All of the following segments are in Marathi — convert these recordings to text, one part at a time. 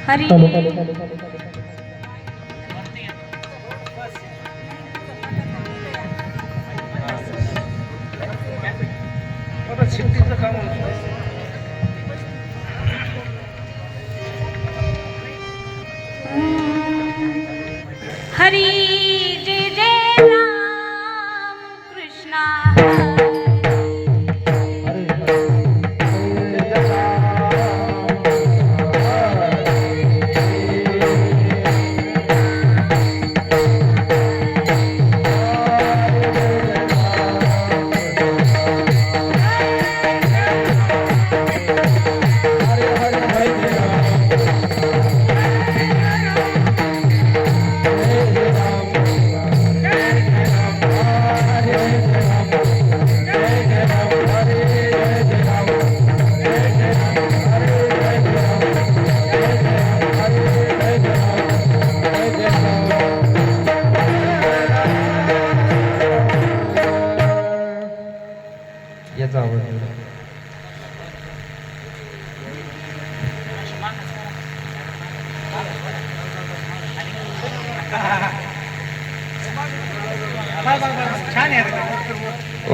हरी हरी जय जय राम कृष्णा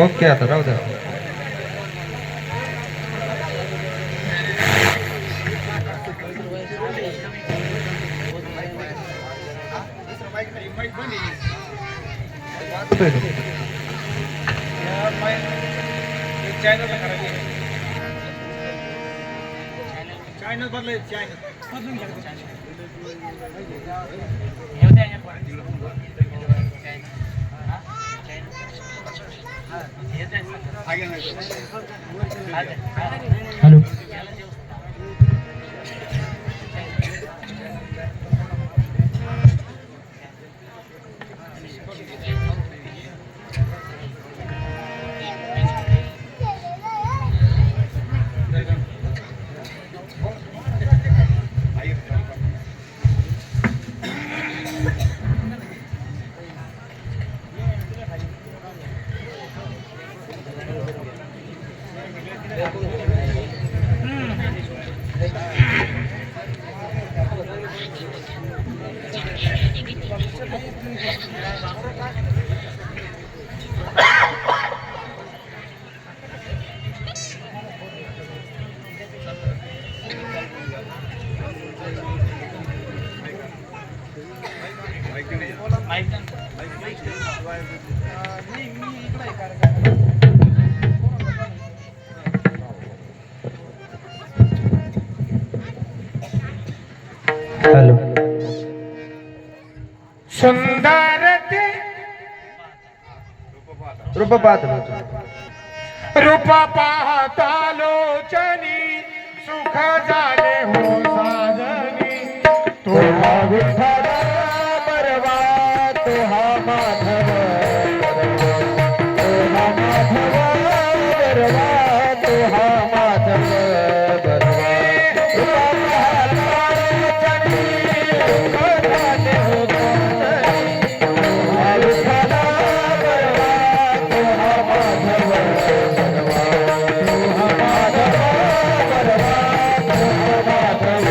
ओके आता राहू द्या. चॅनल बदलाय चॅनल बदलून घ्या हॅलो हॅलो सुंदर ते रूप पाहत रूप पाहता लोचनी सुख झाले हो साजनी तुहा विठ्ठल बरवा तुहा माधव तुहा माधव बरवा तुहा माधव बरवा रूप पाहता लोचनी सुख झाले हो साजनी तुहा विठ्ठल बरवा तुहा माधव बरवा तुहा माधव बरवा तुहा माधव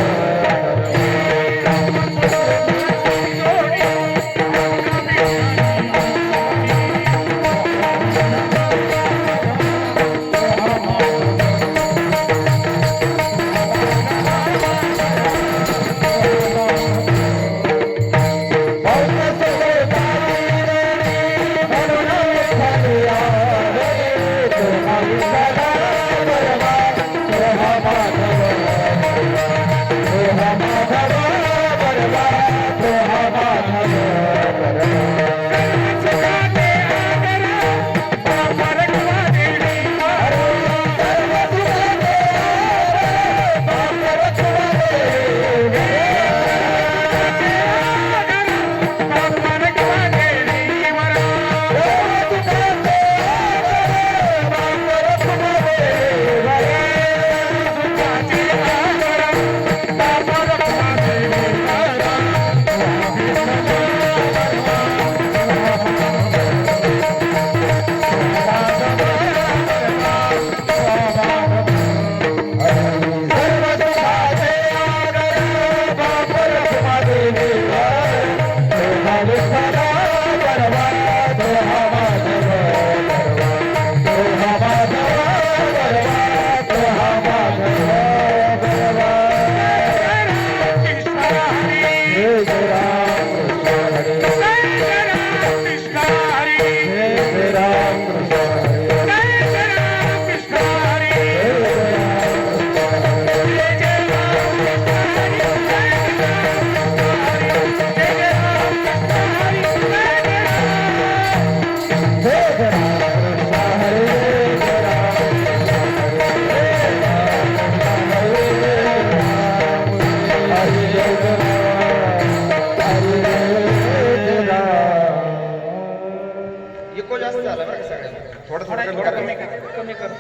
झाला बरं का सगळ्यांना. थोडं थोडं कमी कमी करा. कर कमी कर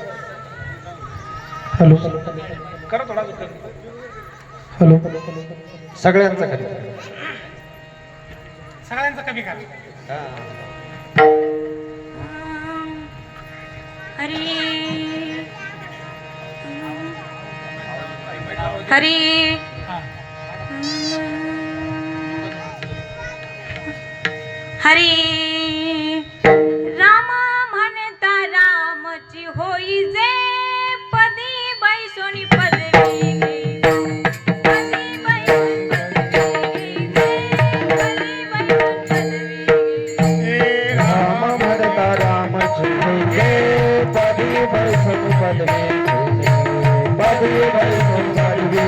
हॅलो करा थोडा कमी हॅलो सगळ्यांचा खाली. सगळ्यांचा कमी कर हा. हरी हरी हा हरी राम म्हणता रामची होई जे पदी बैसोनी पदवी घे. पदी बैसोनी पदवी घे. पदी बैसोनी पदवी घे. राम म्हणता रामची होई पदी बैसून पदवी पदी बैसून पदवी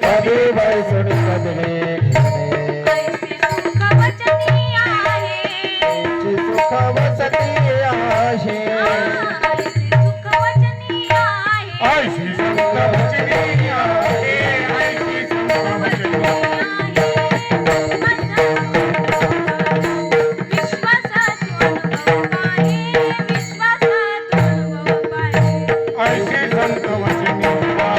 पदी बैसून पदवी ऐसे सुख वचनी आहे. सुख वसती आहे ऐसे सुख वचनी आहे. ऐशी सुख वचनी आहे ऐशी सुख वचनी ऐशी संत वचनी आहे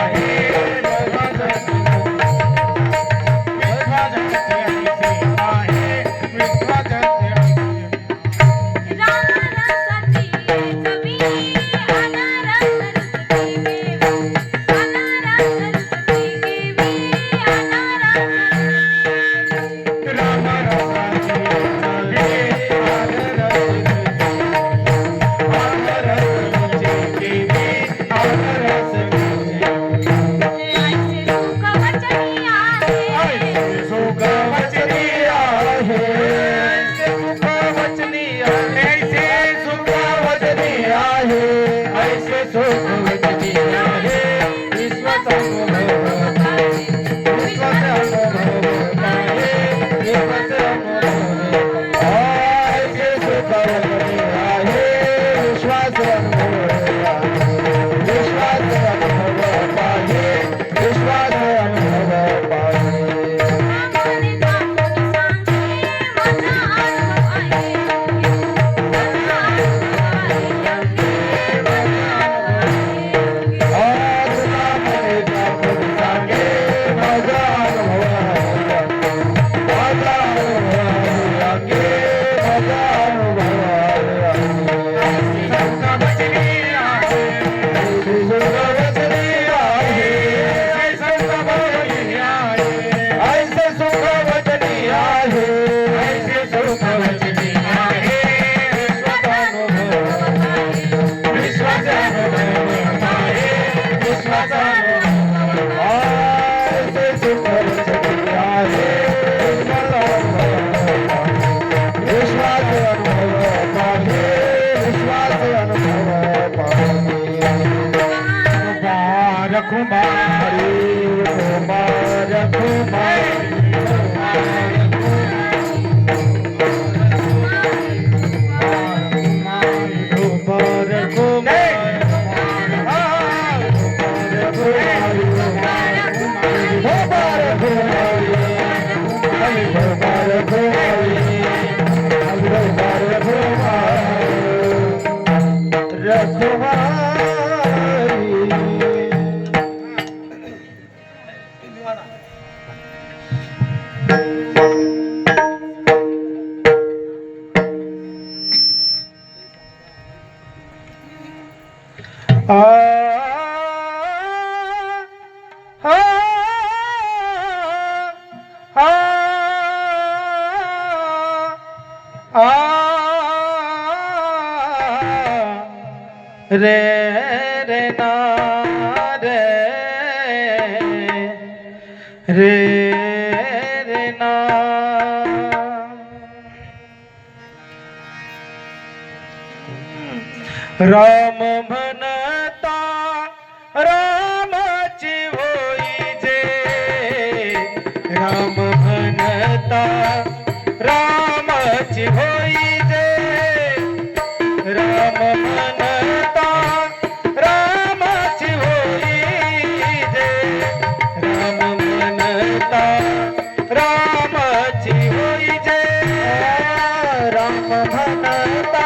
रे रे ना रे रे रे ना राम म्हणता रामाची होई जे राम म्हणता रामाची होई जे राम म्हणता रामाची होई जे राम म्हणता रामाची होई जे राम म्हणता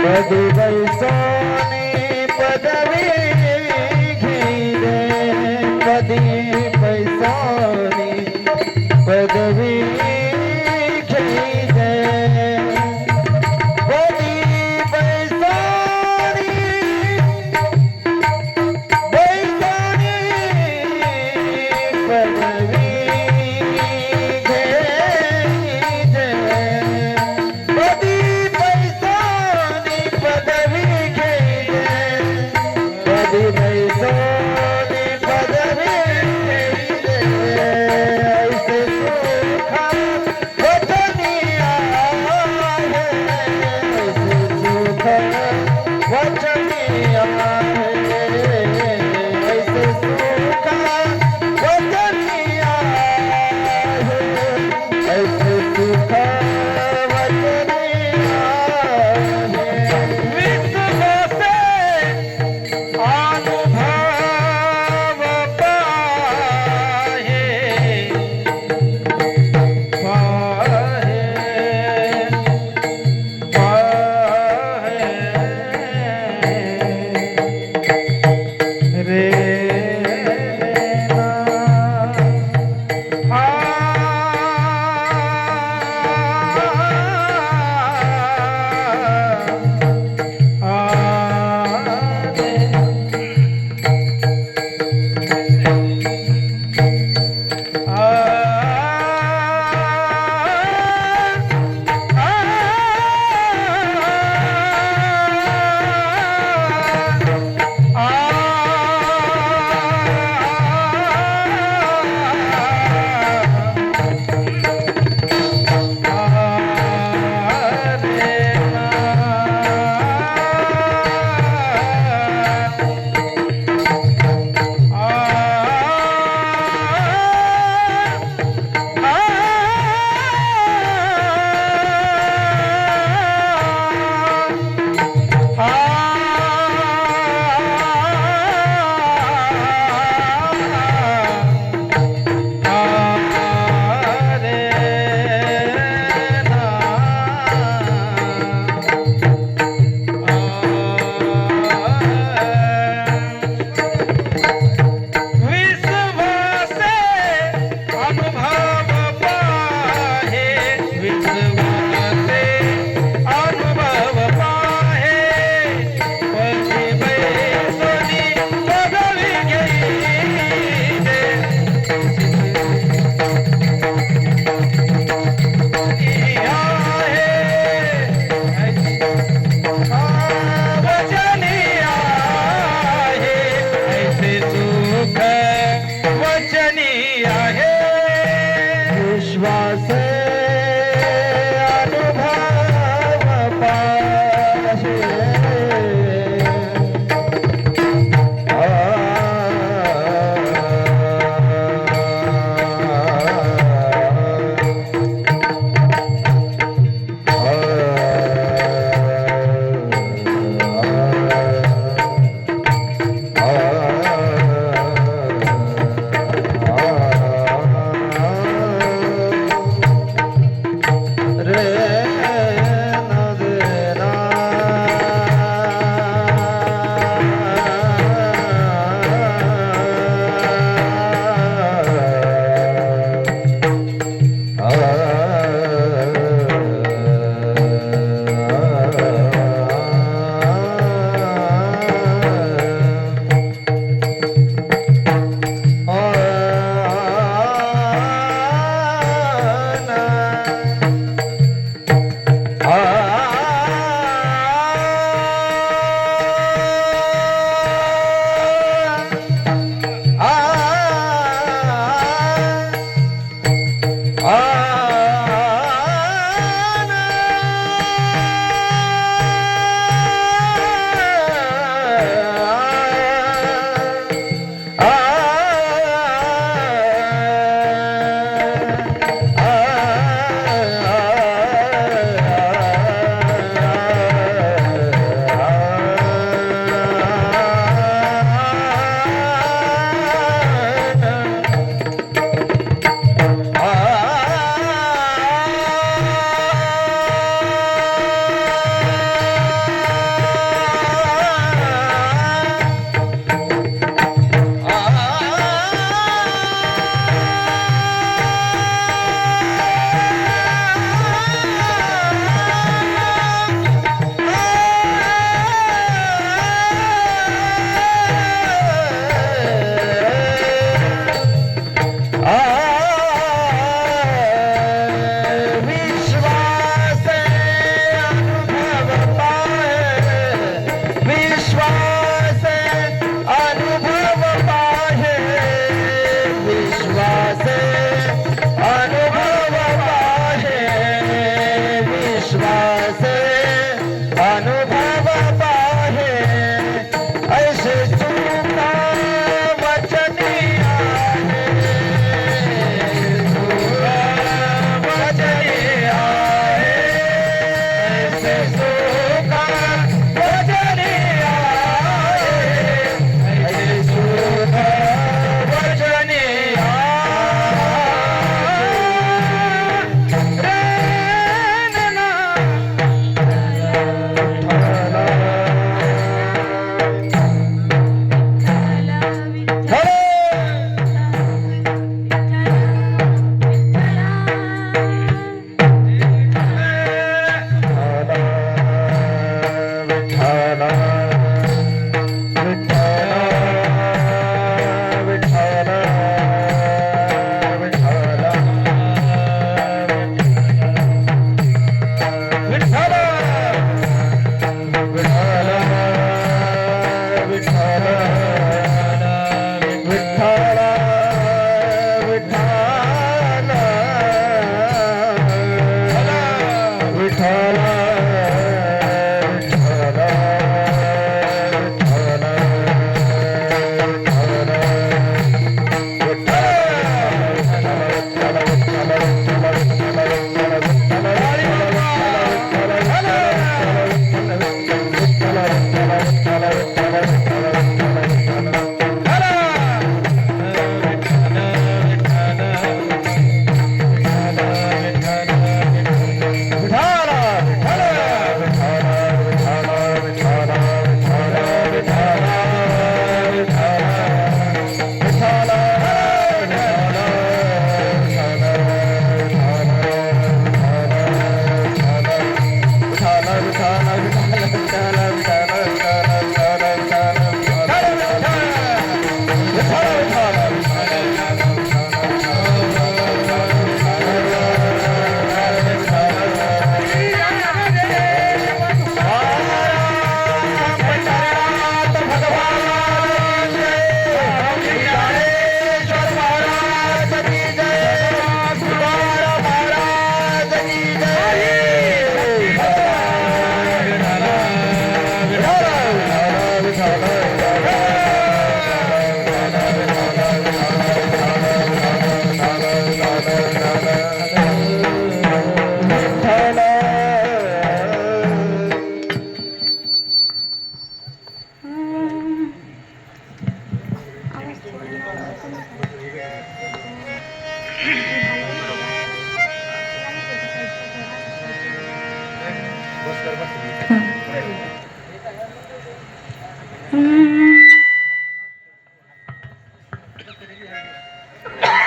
कधी बैसोनी पदवी घेईदे कधी बैसोनी पदवी घेईदे कधी बैसोनी पदवी घेईदे कधी बैसोनी पदवी घेईदे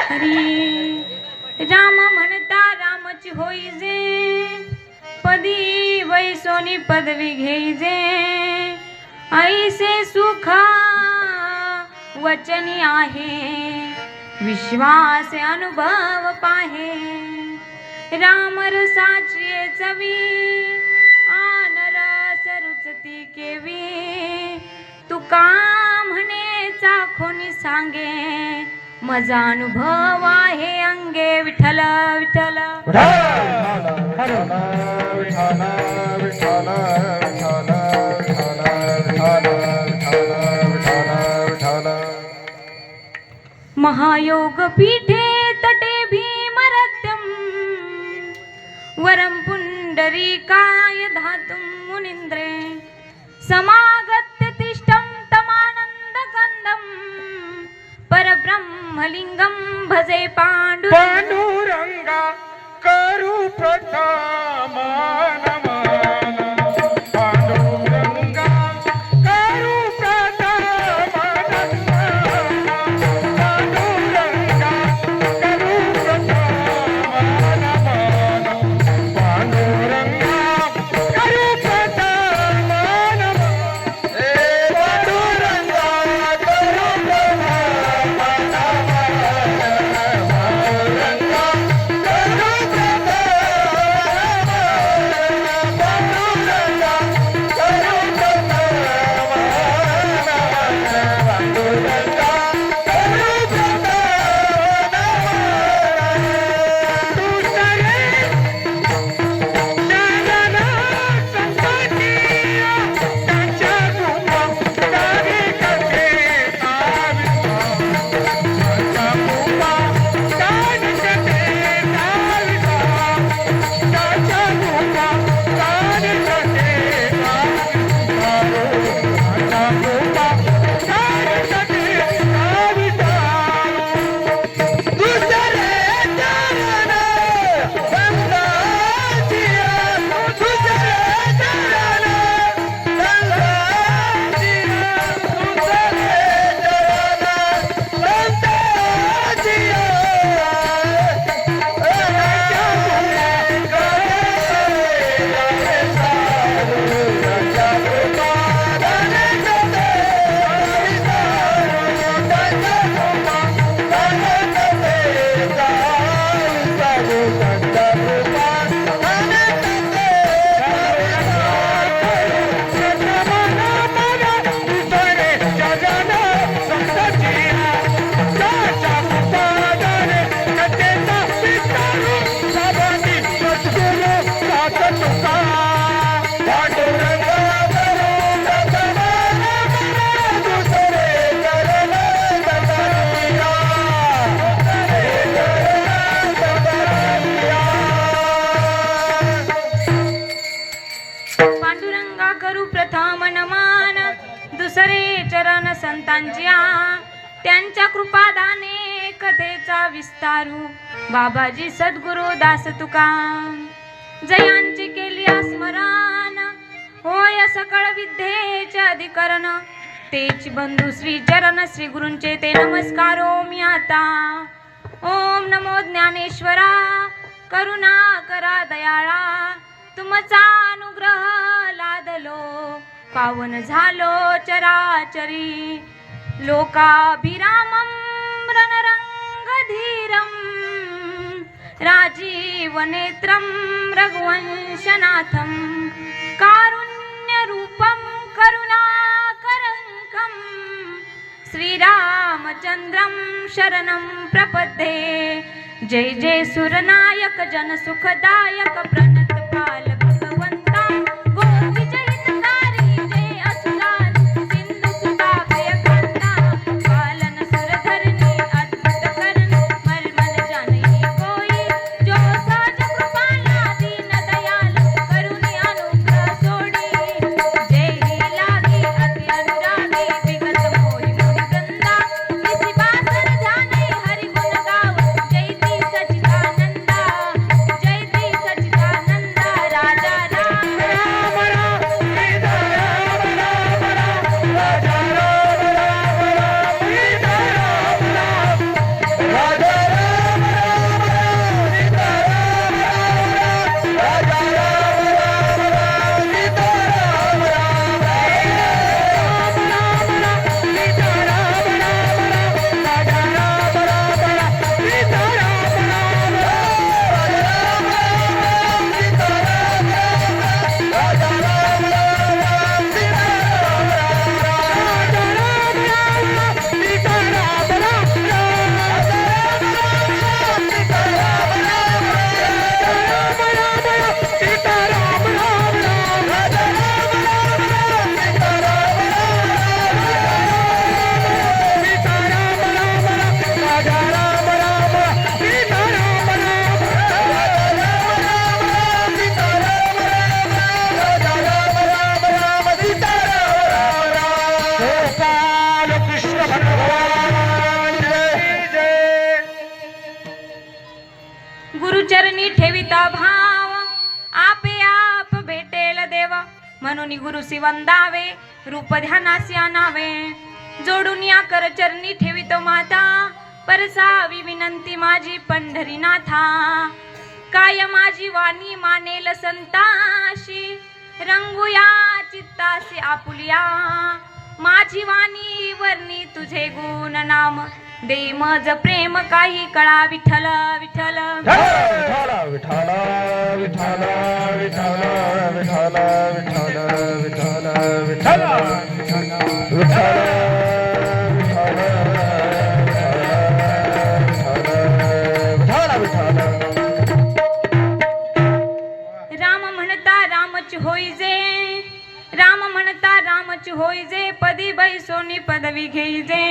हरी राम म्हणता रामची होईजे पदी वैसोनी पदवी घेईजे ऐसे सुखा वचनी आहे विश्वास अनुभव पाहे राम रसाची चवी आन रस रुचती केवी तुका म्हणे चाखोनी सांगे मजा अनुभव आहे अंगे विठ्ठल विठ्ठल महायोग पीठे तटे भीमरत्यम वरम पुंडरीकाय धातुम मुनींद्रे समागत्य तिष्ठं तमानंदकंदं परब्रह्मलिंगं भजे पांडुरंगा करू प्रथम नमन पांडुरंगा करू प्रथम नमन पांडुरंगा करू प्रथम नमन पांडुरंगा करू प्रथम नमन पांडुरंगा करू प्रथम तुझा मनमान दुसरे चरण संतांच्या त्यांच्या कृपादाने कथेचा विस्तारू बाबाजी सद्गुरु दास तुका जयांची केली स्मरण होय सकळ विद्येचे अधिकरण तेच बंधू श्री चरण श्री गुरूंचे ते नमस्कारो मी आता ओम नमो ज्ञानेश्वरा करुणा करा दयाळा तुमचा अनुग्रह लादलो पावन झालो चराचरी लोकाभिरामं रणरंगधीरं राजीवनेत्रं रघुवंशनाथं कारुण्यरूपं करुणाकरङ्कं श्रीरामचन्द्रं शरणं प्रपद्ये जय जय सुरनायक जनसुखदायक प्रणतपाल भगवंता गोविजयितकारी जय असुरान सिंधु सुता भयकांता पालन सुरधरणी अद्भुत करण मर्मन जानई कोई जो सहज कृपाला दीन दयाल करुणी अनुग्रह सोडी जय ही लागी अति अनुरागी विगत मोहि मुनि वृंदा किसी बासर जाने हरि गुण गाव जयती सच्चिदानंदा जयती सच्चिदानंदा राजा राम गुरुचरणी ठेविता भाव आपे आप भेटेल देव म्हणून गुरुसी वंदावे रूप ध्यानासी आणावे जोडून या कर चरणी ठेवितो माता परसावी विनंती माझी पंढरीनाथा काय माझी वाणी मानेल संताशी रंगुया चित्तासी आपुलिया माझी वाणी वर्णी तुझे गुण नाम दे मज प्रेम काही कळा विठ्ठल विठ्ठल विठाला विठाला विठाला विठाला विठाला विठाला विठाला विठाला राम म्हणता रामच होईजे राम म्हणता रामच होईजे पदी बैसोनी पदवी घेईजे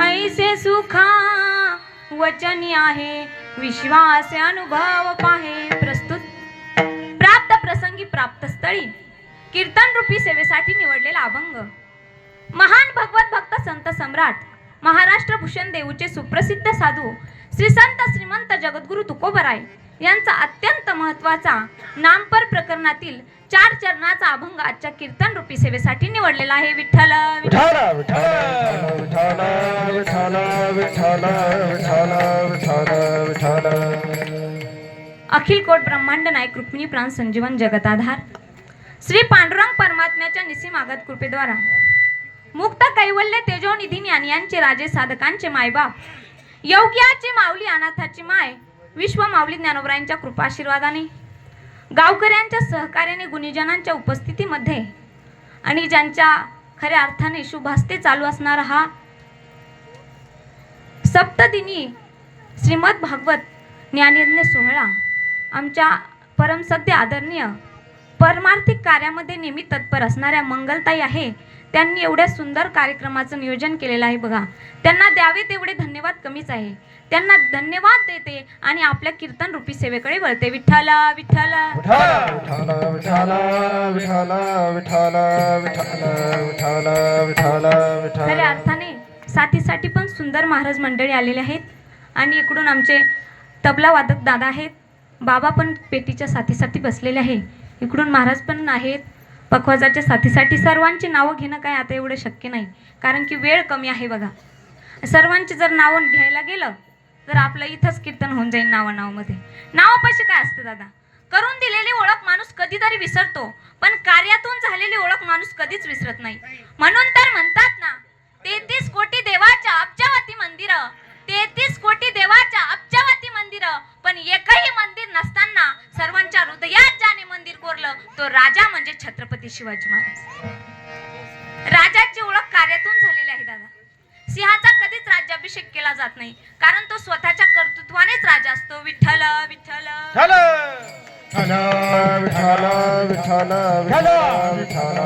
ऐसे सुखा वचनी आहे विश्वास अनुभव पाहे प्रस्तुत प्राप्त प्रसंगी प्राप्त स्थळी कीर्तन रूपी सेवेसाठी निवडलेला अभंग महान भगवत भक्त संत सम्राट महाराष्ट्र भूषण देऊचे सुप्रसिद्ध साधू श्री संत श्रीमंत जगद्गुरु तुकोबराय यांचा अत्यंत महत्वाचा नामपर प्रकरणातील 4 चरणाचा अभंग आजच्या कीर्तन रूपी सेवेसाठी निवडलेला आहे विठ्ठल विठाला विठाला विठाला विठाला विठाला विठाला विठाला विठाला अखिल कोट ब्रह्मांड नायक रुक्मिणी प्राण संजीवन जगताधार श्री पांडुरंग परमात्म्याच्या निसीमागत कृपेद्वारा मुक्त कैवल्य तेजोनिधी ज्ञानी यांचे राजे साधकांचे मायबाप योग्याची माऊली अनाथाची माय विश्व माऊली ज्ञानोबरायांच्या कृपाशीर्वादाने गावकऱ्यांच्या सहकार्याने गुणीजनांच्या उपस्थितीमध्ये आणि ज्यांच्या खऱ्या अर्थाने शुभ हस्ते चालू असणारा हा सप्तदिनी श्रीमद भागवत ज्ञानयज्ञ सोहळा आमच्या परमसद्य आदरणीय परमार्थिक कार्यामध्ये नेहमी तत्पर असणाऱ्या मंगलताई आहे त्यांनी एवढ्या सुंदर कार्यक्रमाचं नियोजन केलेलं आहे बघा. त्यांना द्यावे तेवढे धन्यवाद कमीच आहे. त्यांना धन्यवाद देते आणि आपल्या कीर्तन रूपी सेवेकडे वळते. विठ्ठला विठ्ठला विठ्ठल विठ्ठल विठ्ठल विठ्ठल विठ्ठल विठ्ठल विठ्ठल. खऱ्या अर्थाने साथीसाठी पण सुंदर महाराज मंडळी आलेले आहेत आणि इकडून आमचे तबला वादक दादा आहेत. बाबा पण पेटीच्या साथीसाठी बसलेले आहे. इकडून महाराज पण आहेत पखवाजाच्या साथीसाठी. सर्वांची नावं घेणं काय आता एवढं शक्य नाही कारण की वेळ कमी आहे बघा. सर्वांची जर नावं घ्यायला गेलं तर आपलं इथंच कीर्तन होऊन जाईल नावामध्ये. नावापाशी काय असतं दादा? करून दिलेली ओळख माणूस कधीतरी विसरतो पण कार्यातून झालेली ओळख माणूस कधीच विसरत नाही. म्हणून तर म्हणतात ना 33 कोटी देवाच्या अब्जावती मंदिर, 33 कोटी देवाच्या अब्जावती मंदिर, पण एकही मंदिर नसताना सर्वांच्या हृदयात ज्याने मंदिर कोरलं तो राजा म्हणजे छत्रपती शिवाजी महाराज. राजाची ओळख कार्यातून झालेली आहे दादा. सिंहाचा कधीच राज्याभिषेक केला जात नाही कारण तो स्वतःच्या कर्तृत्वानेच राजा असतो. विठ्ठल विठ्ठल विठ्ठल विठ्ठल विठ्ठल विठ्ठल विठ्ठल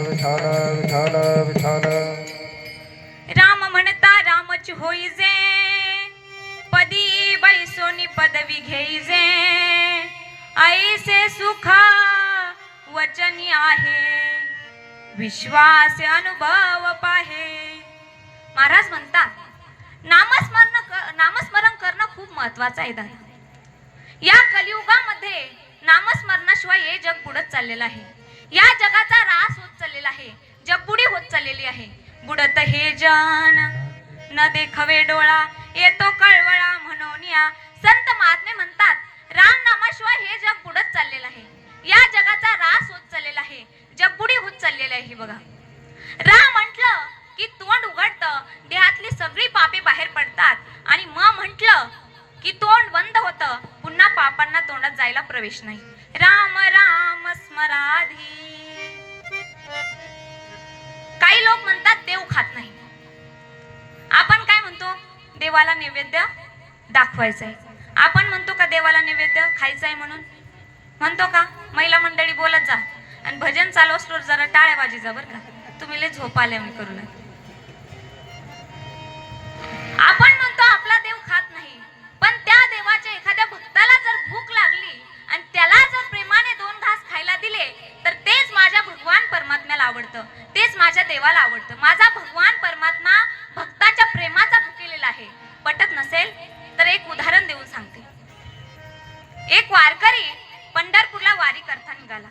विठ्ठल विठ्ठल विठ्ठल. राम म्हणता रामच होईजे, पदी बैसोनी पदवी घेईजे, ऐसे सुखा वचनी आहे, विश्वास अनुभव पाहे. महाराज म्हणतात नामस्मरण करणं खूप महत्वाचं आहे दादा. या कलियुगामध्ये नामस्मरणाशिवाय हे जग बुडत चाललेलं आहे. या जगाचा ऱ्हास होत चाललेला आहे. जगबुडी होत चाललेली आहे. बुडत हे जन न देखवे डोळा, येतो कळवळा म्हणून या. संत महात्मे म्हणतात राम नामाशिवाय हे जग बुडत चाललेलं आहे. या जगाचा ऱ्हास होत चाललेला आहे. जगबुडी होत चाललेली आहे बघा. राम म्हटलं की तोंड उघडतं, देहातली सगळी पापे बाहेर पडतात आणि म्हटलं की तोंड बंद होतं, पुन्हा पापांना तोंडात जायला प्रवेश नाही. राम राम स्मराधी. काही लोक म्हणतात देव खात नाही. आपण काय म्हणतो? देवाला नैवेद्य दाखवायचा आहे. आपण म्हणतो का देवाला नैवेद्य खायचा आहे म्हणून? म्हणतो का? महिला मंडळी बोलत जा आणि भजन चालू असलो जरा टाळ्या वाजी जा बरं का. तुम्ही लय झोप आल्या मी करू लागले. आपण म्हणतो आपला देव खात नाही, पण त्या देवाच्या एखाद्या भक्ताला जर भूक लागली आणि त्याला जर प्रेमाने 2 घास खायला दिले तर तेच माझ्या भगवान परमात्म्याला आवडतं, तेच माझ्या देवाला आवडतं. माझा भगवान परमात्मा भक्ताच्या प्रेमाचा भुकेलेला आहे. पटत नसेल तर एक उदाहरण देऊन सांगते. एक वारकरी पंढरपूरला वारी करता निघाला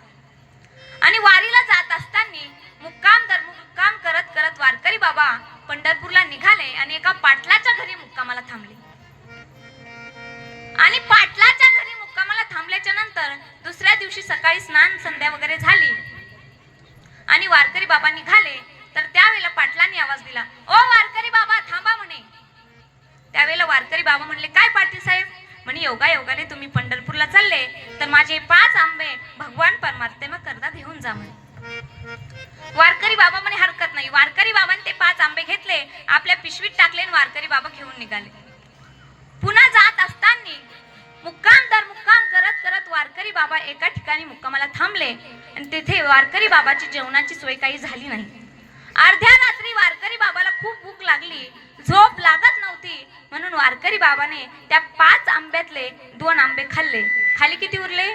आणि वारीला जात असताना मुक्काम दर मुक्काम करत करत वारकरी बाबा पंढरपूरला निघाले आणि एका पाटलाच्या घरी मुक्कामाला थांबले. आणि पाटलाच्या घरी मुक्कामाला थांबल्याच्या नंतर दुसऱ्या दिवशी सकाळी स्नान संध्या वगैरे झाली आणि वारकरी बाबा निघाले तर त्यावेळेला पाटलांनी आवाज दिला, ओ वारकरी बाबा थांबा म्हणे. त्यावेळेला वारकरी बाबा म्हणले, काय पाटील साहेब? म्हणे योगाने तुम्ही पंढरपूरला चालले तर माझे 5 आंबे भगवान परमात्मा करता घेऊन जा म्हणे. वारकरी बाबा म्हणे हरकत नाही. वारकरी बाबांनी ते 5 आंबे घेतले, आपल्या पिशवीत टाकले आणि वारकरी बाबा घेऊन निघाले. पुन्हा जात असताना मुक्काम दर मुक्काम करत करत वारकरी बाबा एका ठिकाणी मुक्कामाला थांबले आणि तिथे वारकरी बाबाची जेवणाची सोय काही झाली नाही. अर्ध्या रात्री वारकरी बाबाला खूप भूक लागली, झोप लागत नव्हती, म्हणून वारकरी बाबाने त्या 5 आंब्यातले 2 आंबे खाल्ले. खाली किती उरले?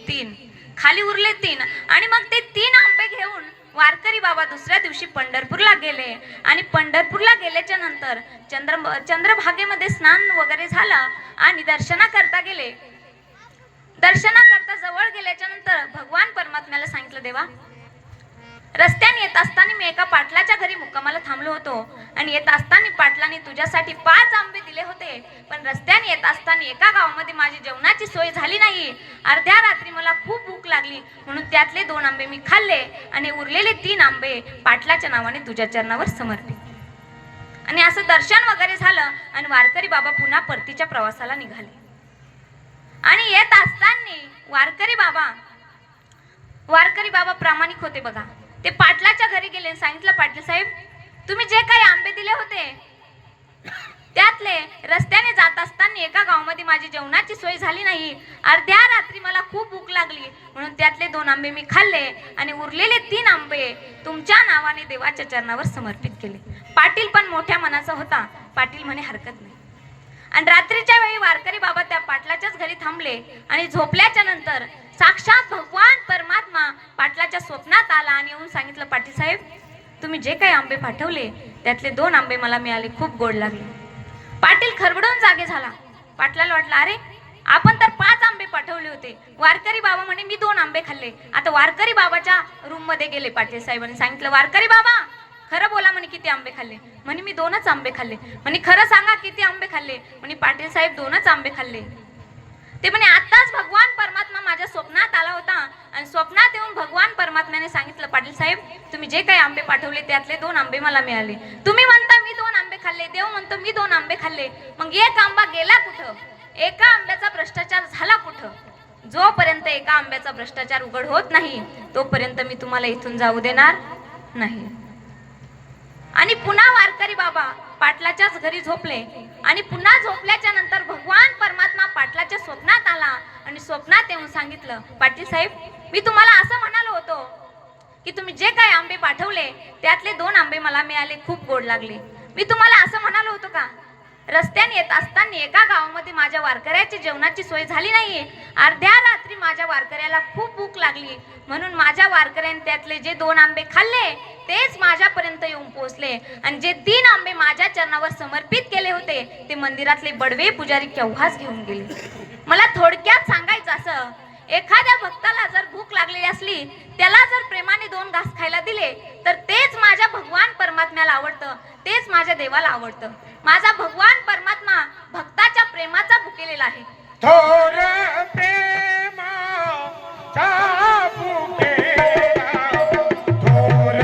3. खाली उरले 3 आणि मग ते 3 आंबे घेऊन वारकरी बाबा दुसऱ्या दिवशी पंढरपूरला गेले आणि पंढरपूरला गेल्याच्या नंतर चंद्रभागेमध्ये स्नान वगैरे झालं आणि दर्शनाकरता गेले. दर्शनाकरता जवळ गेल्याच्या नंतर भगवान परमात्म्याला सांगितलं, देवा रस्त्याने येत असताना मी एका पाटलाच्या घरी मुक्कामाला थांबलो होतो आणि येत असताना पाटलाने तुझ्यासाठी 5 आंबे दिले होते, पण रस्त्याने येत असताना एका गावामध्ये माझी जेवणाची सोय झाली नाही. अर्ध्या रात्री मला खूप भूक लागली म्हणून त्यातले 2 आंबे मी खाल्ले आणि उरलेले 3 आंबे पाटलाच्या नावाने तुझ्या चरणावर समर्पित. आणि असं दर्शन वगैरे झालं आणि वारकरी बाबा पुन्हा परतीच्या प्रवासाला निघाले. आणि येत असताना वारकरी बाबा प्रामाणिक होते बघा. ते पाटलाच्या घरी गेले, सांगितलं, पाटील साहेब तुम्ही जे काही आंबे दिले होते त्यातले रस्त्याने जात असताना एका गावामध्ये माझी जेवणाची सोय झाली नाही. अर्ध्या रात्री मला खूप भूक लागली म्हणून त्यातले 2 आंबे मी खाल्ले आणि उरलेले 3 आंबे तुमच्या नावाने देवाच्या चरणावर समर्पित केले. पाटील पण मोठ्या मनाचा होता. पाटील म्हणे हरकत नाही. आणि रात्रीच्या वेळी वारकरी बाबा त्या पाटलाच्याच घरी थांबले आणि झोपल्याच्या नंतर साक्षात भगवान परमात्मा पाटलाच्या स्वप्नात आला आणि येऊन सांगितलं, पाटील साहेब तुम्ही जे काही आंबे पाठवले त्यातले 2 आंबे मला मिळाले, खूप गोड लागले. पाटील खरबडून जागे झाला. पाटलाला वाटलं अरे आपण तर 5 आंबे पाठवले होते. वारकरी बाबा म्हणे मी 2 आंबे खाल्ले. आता वारकरी बाबाच्या रूम मध्ये गेले. पाटील साहेबांनी सांगितलं, वारकरी बाबा खरं बोला म्हणे किती आंबे खाल्ले. म्हणे मी 2च आंबे खाल्ले. म्हणे खरं सांगा किती आंबे खाल्ले. म्हणे पाटील साहेब 2च आंबे खाल्ले. ते म्हणे आताच भगवान परमात्मा माझ्या स्वप्नात आला होता आणि स्वप्नात येऊन भगवान परमात्म्याने सांगितलं, पाटील साहेब तुम्ही जे काही आंबे पाठवले त्यातले 2 आंबे मला मिळाले. तुम्ही म्हणता मी 2 आंबे खाल्ले, देव म्हणतो मी 2 आंबे खाल्ले. मग एक आंबा गेला कुठं? एका आंब्याचा भ्रष्टाचार झाला कुठं? जोपर्यंत एका आंब्याचा भ्रष्टाचार उघड होत नाही तोपर्यंत मी तुम्हाला इथून जाऊ देणार नाही. आणि पुन्हा वारकरी बाबा पाटलाच्याच घरी झोपले आणि पुन्हा झोपल्याच्या नंतर भगवान परमात्मा पाटलाच्या स्वप्नात आला आणि स्वप्नात येऊन सांगितलं, पाटील साहेब मी तुम्हाला असं म्हणालो होतो की तुम्ही जे काही आंबे पाठवले त्यातले 2 आंबे मला मिळाले, खूप गोड लागले. मी तुम्हाला असं म्हणालो होतो का? रस्त्याने येत असताना एका गावामध्ये माझ्या वारकऱ्याची जेवणाची सोय झाली नाहीये. अर्ध्या रात्री माझ्या वारकऱ्याला खूप भूक लागली म्हणून माझ्या वारकऱ्याने त्यातले जे 2 आंबे खाल्ले तेच माझ्यापर्यंत येऊन पोहोचले आणि जे 3 आंबे माझ्या चरणावर समर्पित केले होते ते मंदिरातले बडवे पुजारी केव्हाच घेऊन गेले. मला थोडक्यात सांगायचं असं, एखाद्या भक्ताला जर भूक लागलेली असली त्याला जर प्रेमाने 2 घास खायला दिले तर तेच माझ्या भगवान परमात्म्याला आवडतं, तेच माझ्या देवाला आवडतं. माझा भगवान परमात्मा भक्ताच्या प्रेमाचा भुकेलेला आहे. थोर प्रेमाचा भुकेला, थोर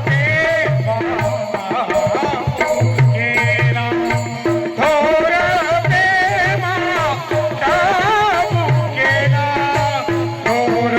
प्रेमाचा भुकेला, थोर प्रेमाचा भुकेला, थोर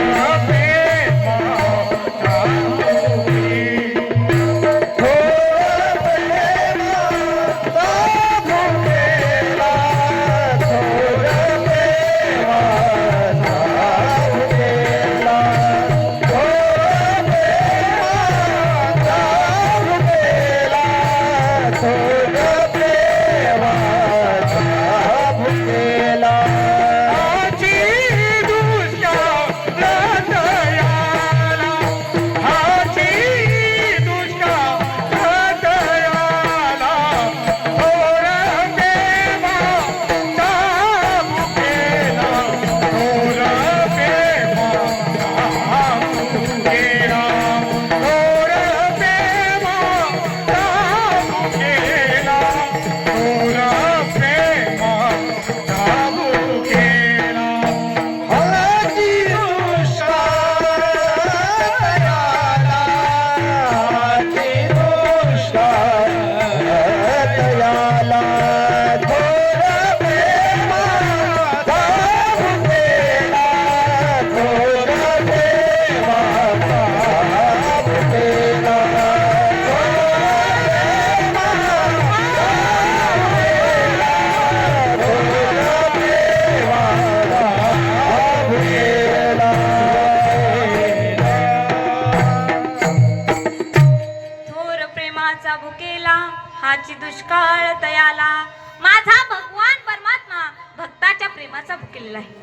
प्रेमाचा भुकेला हाची दुष्काळ तयाला. माझा भगवान परमात्मा भक्ताच्या प्रेमाचा भुकेलेला आहे.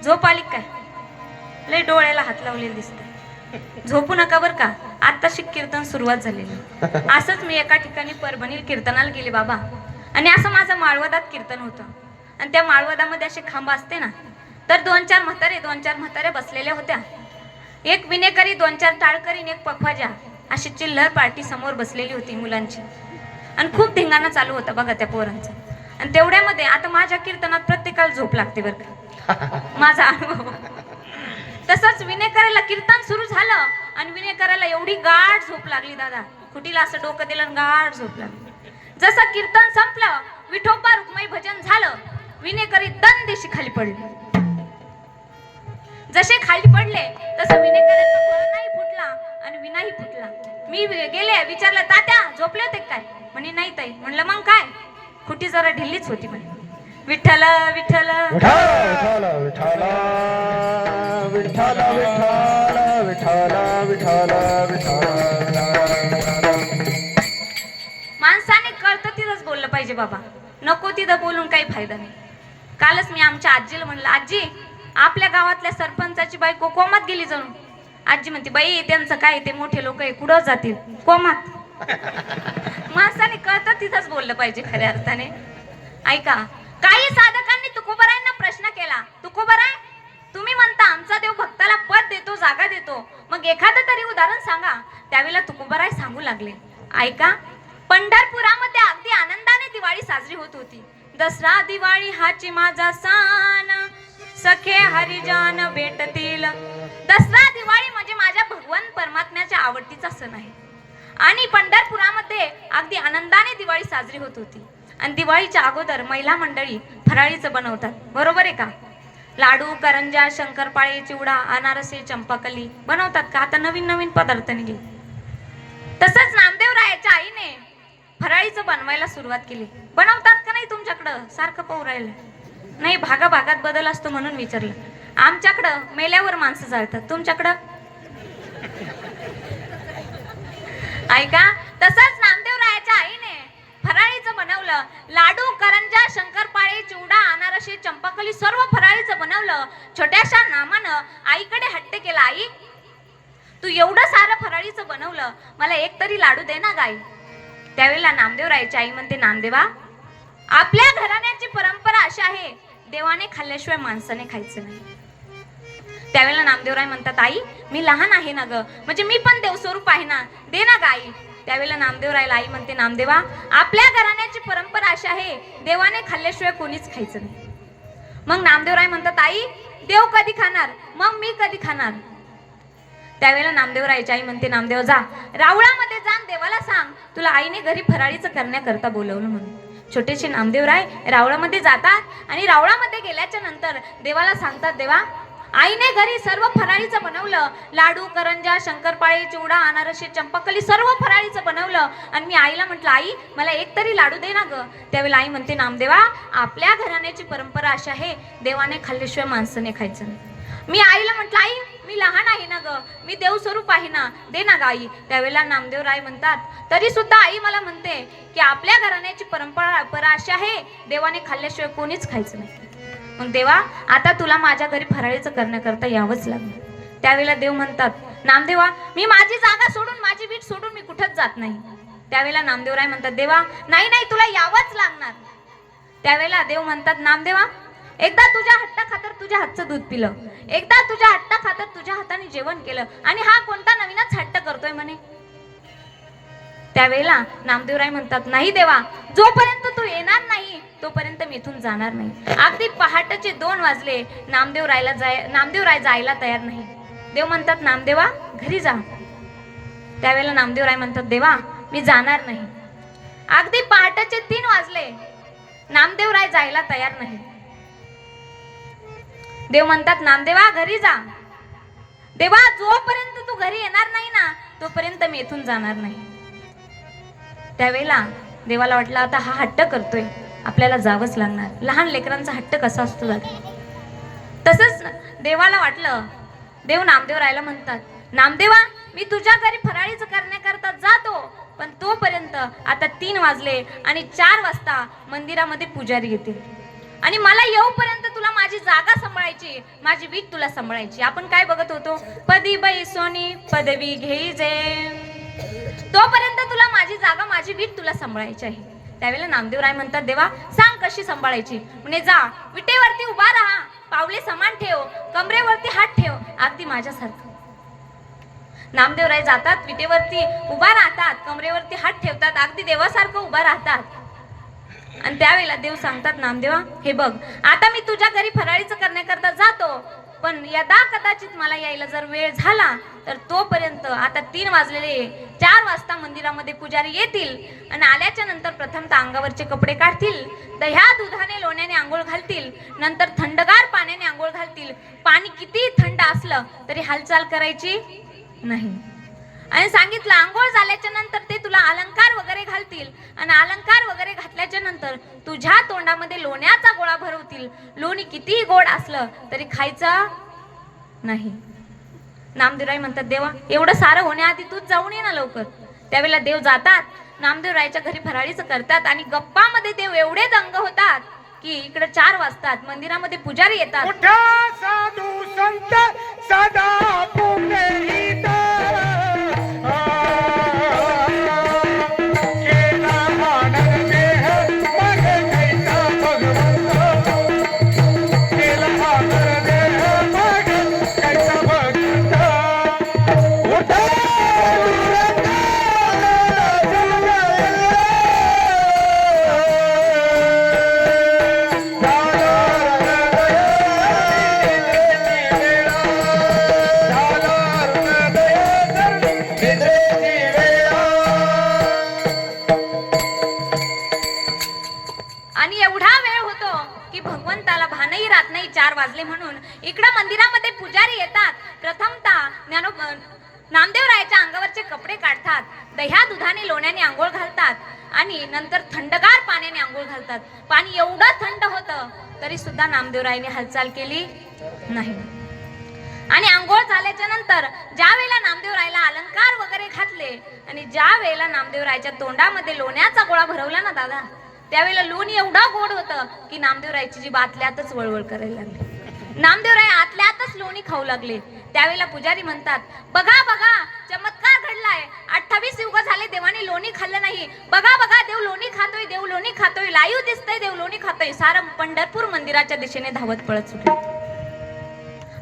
झोप आली काय? लय डोळ्याला हात लावलेले दिसते. झोपू नका बर का, आत्ताशी कीर्तन सुरुवात झालेली. असंच मी एका ठिकाणी परभणीला कीर्तनाला गेले बाबा आणि असं माझं माळवदात कीर्तन होतं आणि त्या माळवदामध्ये असे खांब असते ना, तर 2-4 म्हाताऱ्या बसलेल्या होत्या. एक विनेकरी, 2-4 टाळकरी आणि एक पखवाजा अशी चिल्लर पार्टी समोर बसलेली होती मुलांची आणि खूप धिंगाणा चालू होता बघा त्या पोरांचा. आणि तेवढ्यामध्ये आता माझ्या कीर्तनात प्रत्येकाला झोप लागते बरं का, माझा अनुभव. तसंच विनेकराला कीर्तन सुरू झालं आणि विनेकराला एवढी गाढ झोप लागली दादा, कुटीला असं डोकं दिलं आणि गाढ झोप लागली. जसं कीर्तन संपलं, विठोबा रुक्माई भजन झालं, विनेकरी दंदिशी खाली पडले. जसे खाली पडले तसं विनेकराचा नाही फुटला आणि विनाही फुटला. मी गेले, विचारलं तात्या झोपले होते काय? म्हणे नाही ताई. म्हणलं मग काय? खुटी जरा ढिल्लीच होती म्हणे. विठ्ठल विठ्ठल विठ्ठल विठ्ठल विठ्ठल विठ्ठल विठ्ठल विठ्ठल माणसाने कळतं तिथंच बोललं पाहिजे बाबा, नको तिथं बोलून काही फायदा नाही. कालच मी आमच्या आजीला म्हणलं, आजी आपल्या गावातल्या सरपंचाची बायको कोमात गेली जाऊन. आजी म्हणते, बाई त्यांचं काय, ते मोठे लोक आहे कुठं जातील कोमात. माणसाने कळतं तिथंच बोललं पाहिजे खऱ्या अर्थाने. ऐका, काही साधकांनी तुकोबारायांना प्रश्न केला, तुकोबाराय तुम्ही म्हणता आमचा देव भक्ताला पद देतो, जागा देतो, मग एखादं तरी उदाहरण सांगा. त्यावेळेला तुकोबाराय सांगू लागले, ऐका, पंढरपुरामध्ये अगदी आनंदाने दिवाळी साजरी होत होती. दसरा दिवाळी हाची माझा सान, सखे हरिजान भेटतील. दसरा दिवाळी म्हणजे माझ्या भगवान परमात्म्याच्या आवडतीचा सण आहे. आणि पंढरपुरामध्ये अगदी आनंदाने दिवाळी साजरी होत होती. आणि दिवाळीच्या अगोदर महिला मंडळी फराळीचं बनवतात, बरोबर आहे का? लाडू, करंजा, शंकरपाळे, चिवडा, अनारसे, चंपाकली बनवतात का? आता नवीन नवीन पदार्थ निघले. तसंच नामदेवरायाच्या आईने फराळीचं बनवायला सुरुवात केली. बनवतात का नाही तुमच्याकडं? सारखं पाहू राहिलं नाही, भागाभागात बदल असतो म्हणून विचारलं. आमच्याकडं मेल्यावर माणसं जाळतात, तुमच्याकडं? ऐका, तसंच नामदेवरायाच्या आईने फराळीचं बनवलं. लाडू, करंजा, शंकरपाळे, चिवडा, अनारसे, चंपाकली सर्व फराळीचं बनवलं. छोट्याशा नामानं आईकडे हट्ट केला, आई तू एवढं सारं फराळीचं बनवलं, मला एक तरी लाडू दे ना गाई. त्यावेळेला नामदेवरायाची आई म्हणते, नामदेवा आपल्या घराण्याची परंपरा अशी आहे, देवाने खाल्ल्याशिवाय माणसाने खायचं नाही. त्यावेळेला नामदेवराय म्हणतात, आई मी लहान आहे ना ग, म्हणजे मी पण देवस्वरूप आहे ना, दे ना गाई. त्यावेळेला नामदेवरायला आई म्हणते, नामदेवा आपल्या घराण्याची परंपरा अशी आहे, देवाने खाल्ल्याशिवाय कोणीच खायचं नाही. मग नामदेवराय म्हणतात, आई देव कधी खाणार, मग मी कधी खाणार. त्यावेळेला नामदेवरायची आई म्हणते, नामदेव जा रावळामध्ये जाऊन देवाला सांग तुला आईने घरी फराळीचं करण्याकरता बोलवलं म्हणून. छोटेसे नामदेवराय रावळामध्ये जातात आणि रावळामध्ये गेल्याच्या नंतर देवाला सांगतात, देवा आईने घरी सर्व फराळीचं बनवलं, लाडू, करंजा, शंकरपाळे, चिवडा, अनारसे, चंपाकली सर्व फराळीचं बनवलं. आणि मी आईला म्हटलं, आई मला एक तरी लाडू दे ना ग. त्यावेळेला आई म्हणते, नामदेवा आपल्या घराण्याची परंपरा अशी आहे, देवाने खाल्ल्याशिवाय माणसाने खायचं नाही. मी आईला म्हटलं, आई मी लहान आहे ना ग, मी देवस्वरूप आहे ना, दे ना गाई. त्यावेळेला नामदेवराय म्हणतात, तरी सुद्धा आई मला म्हणते की आपल्या घराण्याची परंपरा अशी आहे, देवाने खाल्ल्याशिवाय कोणीच खायचं नाही. मग देवा आता तुला माझ्या घरी फराळीचं करण्याकरता यावंच लागलं. त्यावेळेला देव म्हणतात, नामदेवा मी माझी जागा सोडून, माझी वीट सोडून मी कुठंच जात नाही. त्यावेळेला नामदेवराय म्हणतात, देवा नाही नाही तुला यावंच लागणार. त्यावेळेला देव म्हणतात, नामदेवा एकदा तुझ्या हट्टा खातर तुझ्या हातचं दूध पिलं, एकदा तुझ्या हट्टा खातर तुझ्या हाताने जेवण केलं, आणि हा कोणता नवीनच हट्ट करतोय म्हणे. त्यावेळेला नामदेवराय म्हणतात, नाही देवा जोपर्यंत तू येणार नाही तोपर्यंत मी इथून जाणार नाही. अगदी पहाटेचे 2 वाजले, नामदेवराय जायला तयार नाही. देव म्हणतात, नामदेवा घरी जा. त्यावेळेला नामदेवराय म्हणतात, देवा मी जाणार नाही. अगदी पहाटेचे 3 वाजले, नामदेवराय जायला तयार नाही. देव म्हणतात, नामदेवा घरी जा. देवा जोपर्यंत तू घरी येणार नाही ना तोपर्यंत मी इथून जाणार नाही. त्यावेळेला देवाला वाटलं, आता हा हट्ट करतोय, आपल्याला जावंच लागणार. लहान लेकरांचा हट्ट कसा असतो जातो तसंच देवाला वाटलं. देव नामदेवरायला म्हणतात, नामदेवा मी तुझ्या घरी फराळीचं करण्याकरता जातो, पण तोपर्यंत आता 3 वाजले आणि 4 वाजता मंदिरामध्ये पुजारी येतील, आणि मला येऊपर्यंत तुला माझी जागा सांभाळायची, माझी वीट तुला सांभाळायची. आपण काय बघत होतो, पदी बाई सोनी पदवी घेईजे, तोपर्यंत तुला माझी जागा, माझी वीट तुला सांभाळायची आहे. त्यावेळेला नामदेवराय म्हणतात, देवा सांग कशी सांभाळायची. म्हणे, जा विटेवरती उभा राहा, पावले समान ठेव, कमरेवरती हात ठेव, अगदी माझ्यासारखं. नामदेवराय जातात, विटेवरती उभा राहतात, कमरेवरती हात ठेवतात, अगदी देवासारखं उभा राहतात. आणि त्यावेळेला देव सांगतात, नामदेवा हे बघ, आता मी तुझ्या घरी फराळीचं करण्याकरता जातो, पण यदा कदाचित मला यायला जर वेळ झाला तर तोपर्यंत आता 3 वाजलेले, 4 वाजता मंदिरामध्ये पुजारी येतील, आणि आल्याच्या नंतर प्रथमतः अंगावरचे कपडे काढतील, दह्या दुधाने लोण्याने आंघोळ घालतील, नंतर थंडगार पाण्याने आंघोळ घालतील. पाणी किती थंड असलं तरी हालचाल करायची नाही. आणि सांगितलं आंघोळ झाल्याच्या नंतर ते तुला अलंकार वगैरे घालतील आणि अलंकार वगैरे घातल्याच्या नंतर तुझ्या तोंडामध्ये लोण्याचा गोळा भरवतील. लोणी कितीही गोड असलं तरी खायचं नाही. नामदेवराय म्हणतात देवा एवढं सारं होण्याआधी तूच जाऊन ये ना लवकर. त्यावेळेला देव जातात, नामदेवरायच्या घरी फराळीचं करतात आणि गप्पामध्ये देव एवढे दंग होतात की इकडे 4 वाजतात. मंदिरामध्ये पुजारी येतात. उठा साधू संत सदा पुंडलिक केला मानव देह मग कैसा भगवंत केला मानव देह मग कैसा भगवंत उठा आणि एवढा वेळ होतो की भगवंताला भानही राहत नाही 4 वाजले म्हणून. इकडं मंदिरामध्ये पुजारी येतात. प्रथमतः नामदेवरायाच्या अंगावरचे कपडे काढतात, दह्या दुधाने लोण्याने आंघोळ घालतात आणि नंतर थंडगार पाण्याने आंघोळ घालतात. पाणी एवढं थंड होतं तरी सुद्धा नामदेवरायाने हालचाल केली नाही. आणि आंघोळ झाल्याच्या नंतर ज्या वेळेला नामदेवरायाला अलंकार वगैरे घातले आणि ज्या वेळेला नामदेवरायाच्या तोंडामध्ये लोण्याचा गोळा भरवला ना दादा, त्यावेळेला लोणी एवढा गोड होतं की नामदेवरायाची जीभ आतल्यातच वळवळ करायला लागली. नामदेवराय आतल्यातच लोणी खाऊ लागले. त्यावेळेला पुजारी म्हणतात बघा बघा चमत्कार घडलाय. 28 युग झाले देवाने लोणी खाल्लं नाही. बघा बघा देव लोणी खातोय, देव लोणी खातोय, लाईव्ह दिसतंय देव लोणी खातोय. सारं पंढरपूर मंदिराच्या दिशेने धावत पळत सुटले.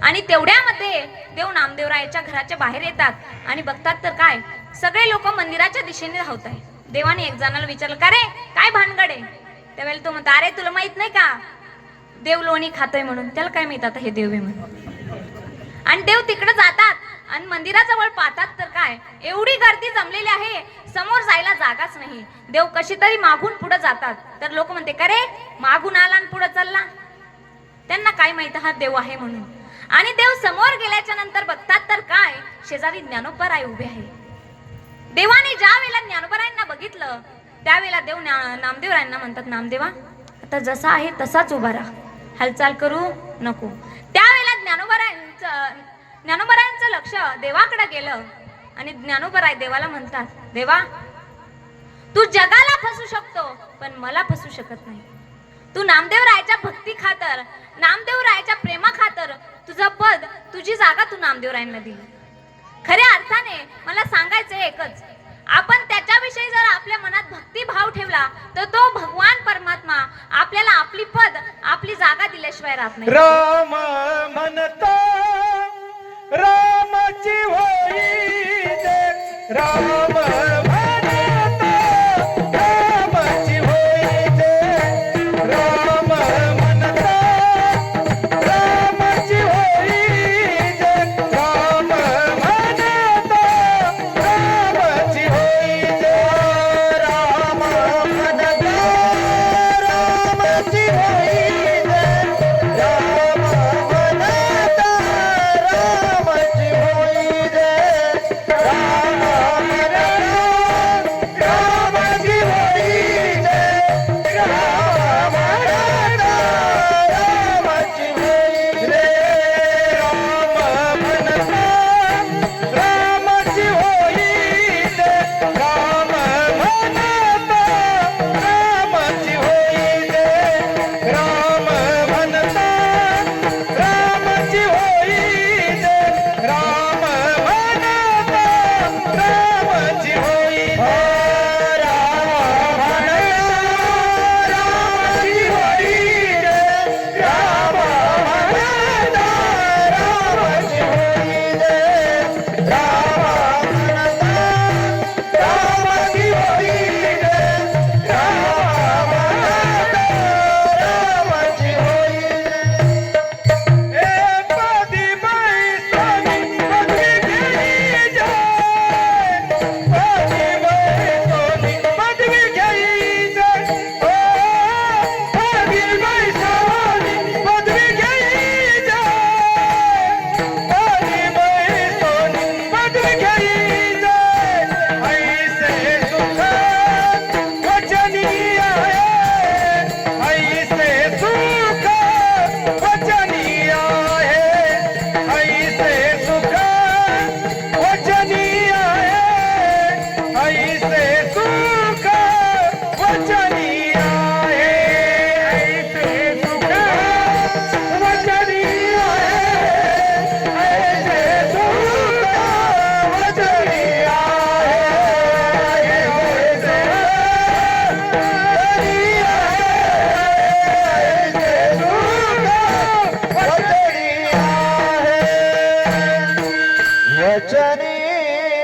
आणि तेवढ्यामध्ये देव नामदेवरायाच्या घराच्या बाहेर येतात आणि बघतात तर काय सगळे लोक मंदिराच्या दिशेने धावत आहे. देवाने एक जणाला विचारलं का रे काय भानगड आहे. त्यावेळेला तो म्हणतो अरे तुला माहित नाही का देव लोणी खातोय म्हणून. त्याला काय माहित आता हे देव आहे म्हणून. आणि देव तिकडे जातात आणि मंदिराजवळ पाहतात तर काय एवढी गर्दी जमलेली आहे, समोर जायला जागाच नाही. देव कशी तरी मागून पुढे जातात. तर लोक म्हणते का रे मागून आला आणि पुढे चालला. त्यांना काय माहित हा देव आहे म्हणून. आणि देव समोर गेल्याच्या नंतर बघतात तर काय शेजारी ज्ञानोबाराय उभे आहे. देवाने ज्या वेळेला ज्ञानोबारायांना बघितलं त्यावेळेला देव नामदेवरायांना म्हणतात नामदेवा आता जसा आहे तसाच उभा राहा, हालचाल करू नको. त्यावेळेला ज्ञानोबारायांचं लक्ष देवाकडे गेलं आणि ज्ञानोबाराय देवाला म्हणतात देवा तू जगाला फसू शकतो पण मला फसू शकत नाही. तू नामदेवरायाच्या भक्ती खातर, नामदेवरायाच्या प्रेमा खातर तुझं पद, तुझी जागा तू नामदेवरायांना दिली. खऱ्या अर्थाने मला सांगायचं एकच, आपण त्याच्याविषयी जर आपल्या मनात भक्ती भाव ठेवला तर तो भगवान परमात्मा आपल्याला आपली पद, आपली जागा दिल्याशिवाय राहत नाही. राम म्हणता रामाची होई जय राम म्हणता रामाची होई जय राम म्हणता रामाची होई जय राम म्हणता रामाची होई जय राम म्हणता रामाची होई जय राम म्हणता रामाची होई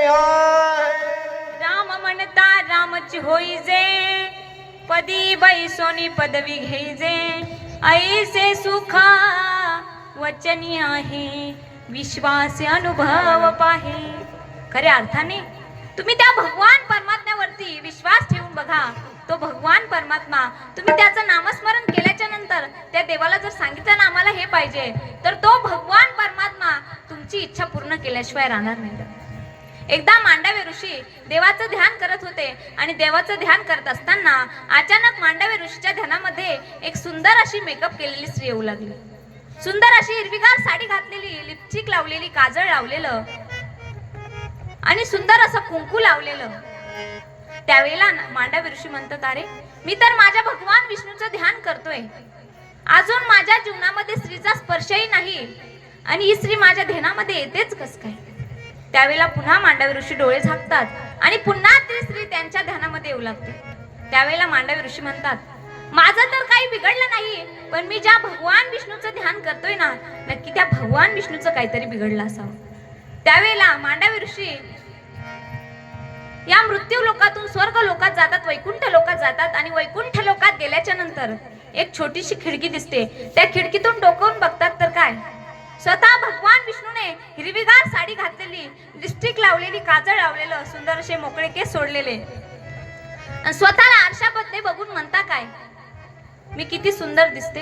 आहे. राम म्हणता रामच होईजे पदी बैसोनी पदवी घेईजे ऐसे सुखा वचनी आहे विश्वास अनुभव पाहे. खऱ्या अर्थाने तुम्ही त्या भगवान परमात्म्यावरती विश्वास ठेवून बघा. तो भगवान परमात्मा तुम्ही त्याचं नामस्मरण केल्याच्या नंतर त्या देवाला जर सांगितलं ना आम्हाला हे पाहिजे, तर तो भगवान परमात्मा तुमची इच्छा पूर्ण केल्याशिवाय राहणार नाही. एकदा मांडव्य ऋषी देवाचं ध्यान करत होते आणि देवाचं ध्यान करत असताना अचानक मांडव्य ऋषीच्या ध्यानामध्ये एक सुंदर अशी मेकअप केलेली स्त्री येऊ लागली. सुंदर अशी हिरवीगार साडी घातलेली, लिपस्टिक लावलेली, काजळ लावलेलं आणि सुंदर असं कुंकू लावलेलं. त्यावेळेला मांडव्य ऋषी म्हणतात, अरे मी तर माझ्या भगवान विष्णूचं ध्यान करतोय, अजून माझ्या जीवनामध्ये स्त्रीचा स्पर्शही नाही आणि ही स्त्री माझ्या ध्यानामध्ये येतेच कस काय. त्यावेळेला पुन्हा मांडव्य ऋषी डोळे झाकतात आणि पुन्हा ती स्त्री त्यांच्या ध्यानामध्ये येऊ लागते. त्यावेळेला मांडव्य ऋषी म्हणतात, माझं तर काही बिघडलं नाही, पण मी ज्या भगवान विष्णूचं ध्यान करतोय ना, नक्की त्या भगवान विष्णूचं काहीतरी बिघडलं असावं. त्यावेळेला मांडव्य ऋषी या मृत्यू लोकातून स्वर्ग लोकात जातात, वैकुंठ लोकात जातात आणि वैकुंठ लोकात गेल्याच्या नंतर एक छोटीशी खिडकी दिसते. त्या खिडकीतून डोकावून बघतात तर काय, स्वतः भगवान विष्णूने हिरवीगार साडी घातलेली, लिपस्टिक लावलेली, काजळ लावलेलं, सुंदर असे मोकळे केस सोडलेले, स्वतःला आरशामध्ये बघून म्हणता काय, मी किती सुंदर दिसते.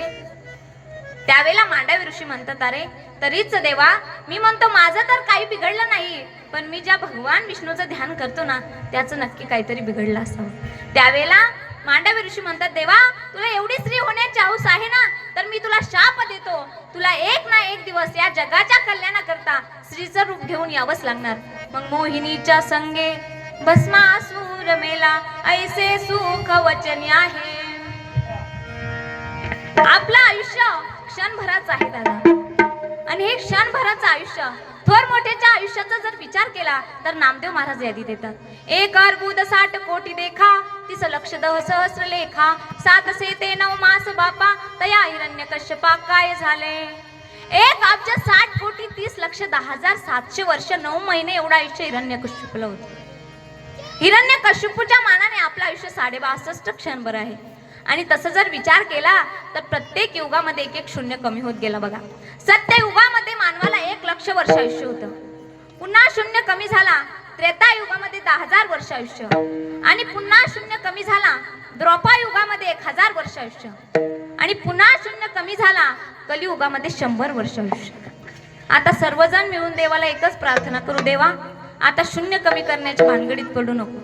त्यावेळेला मांडव्य ऋषी म्हणतात, अरे तरीच देवा, मी म्हणतो माझं तर काही बिघडलं नाही, पण मी ज्या भगवान विष्णूचं ध्यान करतो ना त्याचं नक्की काहीतरी बिघडलं असावं. त्यावेळेला मांडव्य ऋषी म्हणतात, देवा तुला एवढी स्त्री होण्याची हौस आहे ना, तर मी तुला शाप देतो, तुला एक ना एक दिवस या जगाच्या कल्याणाकरता स्त्रीचं रूप घेऊन यावंच लागणार. मग मोहिनीच्या संगे भस्मासूर मेला ऐसे सुख वचनी आहे. आपलं आयुष्य क्षणभराचं आहे दादा, आणि हे क्षणभराचं आयुष्य, थोर मोठ्याच्या आयुष्याचा जर विचार केला तर नामदेव महाराज यादी देतात, एक अर्बुद 60 कोटी देखा, 30 लक्ष 10 सहस्र लेखा, 7 सेते 9 मास बापा, तया हिरण्यकश्यपा काय झाले. 1 अब्ज 60 कोटी 30 लक्ष 10,700 वर्ष 9 महिने एवढं आयुष्य हिरण्यकश्यपूला होतं. हिरण्यकश्यपूच्या मानाने आपलं आयुष्य 62 क्षणभर आहे. आणि तसं जर विचार केला तर प्रत्येक युगामध्ये एक एक शून्य कमी होत गेला बघा. सत्य युगामध्ये मानवाला 1 लक्ष वर्ष आयुष्य होतं, पुन्हा शून्य कमी झाला त्रेता युगामध्ये 10,000 वर्ष आयुष्य, आणि पुन्हा शून्य कमी झाला द्वापर युगामध्ये 1,000 वर्ष आयुष्य, आणि पुन्हा शून्य कमी झाला कलियुगामध्ये 100 वर्ष आयुष्य. आता सर्वजण मिळून देवाला एकच प्रार्थना करू, देवा आता शून्य कमी करण्याच्या भानगडीत पडू नको.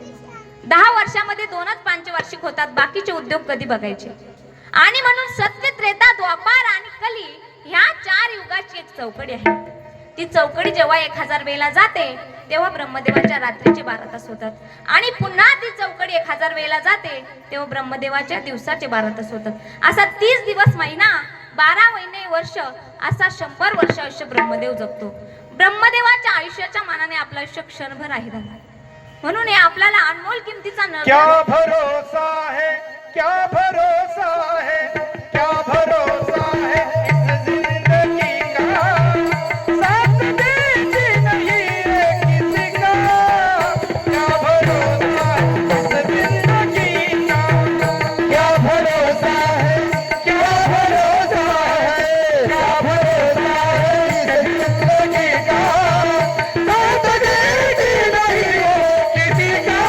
10 वर्षामध्ये 2च पंचवार्षिक होतात, बाकीचे उद्योग कधी बघायचे. आणि म्हणून सत्य, त्रेता, द्वापार आणि कली ह्या 4 युगाची एक चौकडी आहे. ती चौकडी जेव्हा 1000 वेळेला जाते तेव्हा ब्रह्मदेवाच्या रात्रीचे 12 तास होतात, आणि पुन्हा ती चौकडी 1000 वेळेला जाते तेव्हा ब्रह्मदेवाच्या दिवसाचे 12 तास होतात. असा 30 दिवस महिना, 12 महिने वर्ष, असा 100 वर्ष आयुष्य ब्रह्मदेव जगतो. ब्रह्मदेवाच्या आयुष्याच्या मानाने आपलं आयुष्य क्षणभर आहे दादा. म्हणून हे आपल्याला अनमोल किमतीचा नळ. क्या भरोसा है, क्या भरोसा है, क्या भरोसा है इस जिंदगी का, साथ देती नहीं है किसी का. क्या भरोसा है इस जिंदगी का, क्या भरोसा है, क्या भरोसा है, क्या भरोसा है इस जिंदगी का, साथ देती नहीं है किसी का.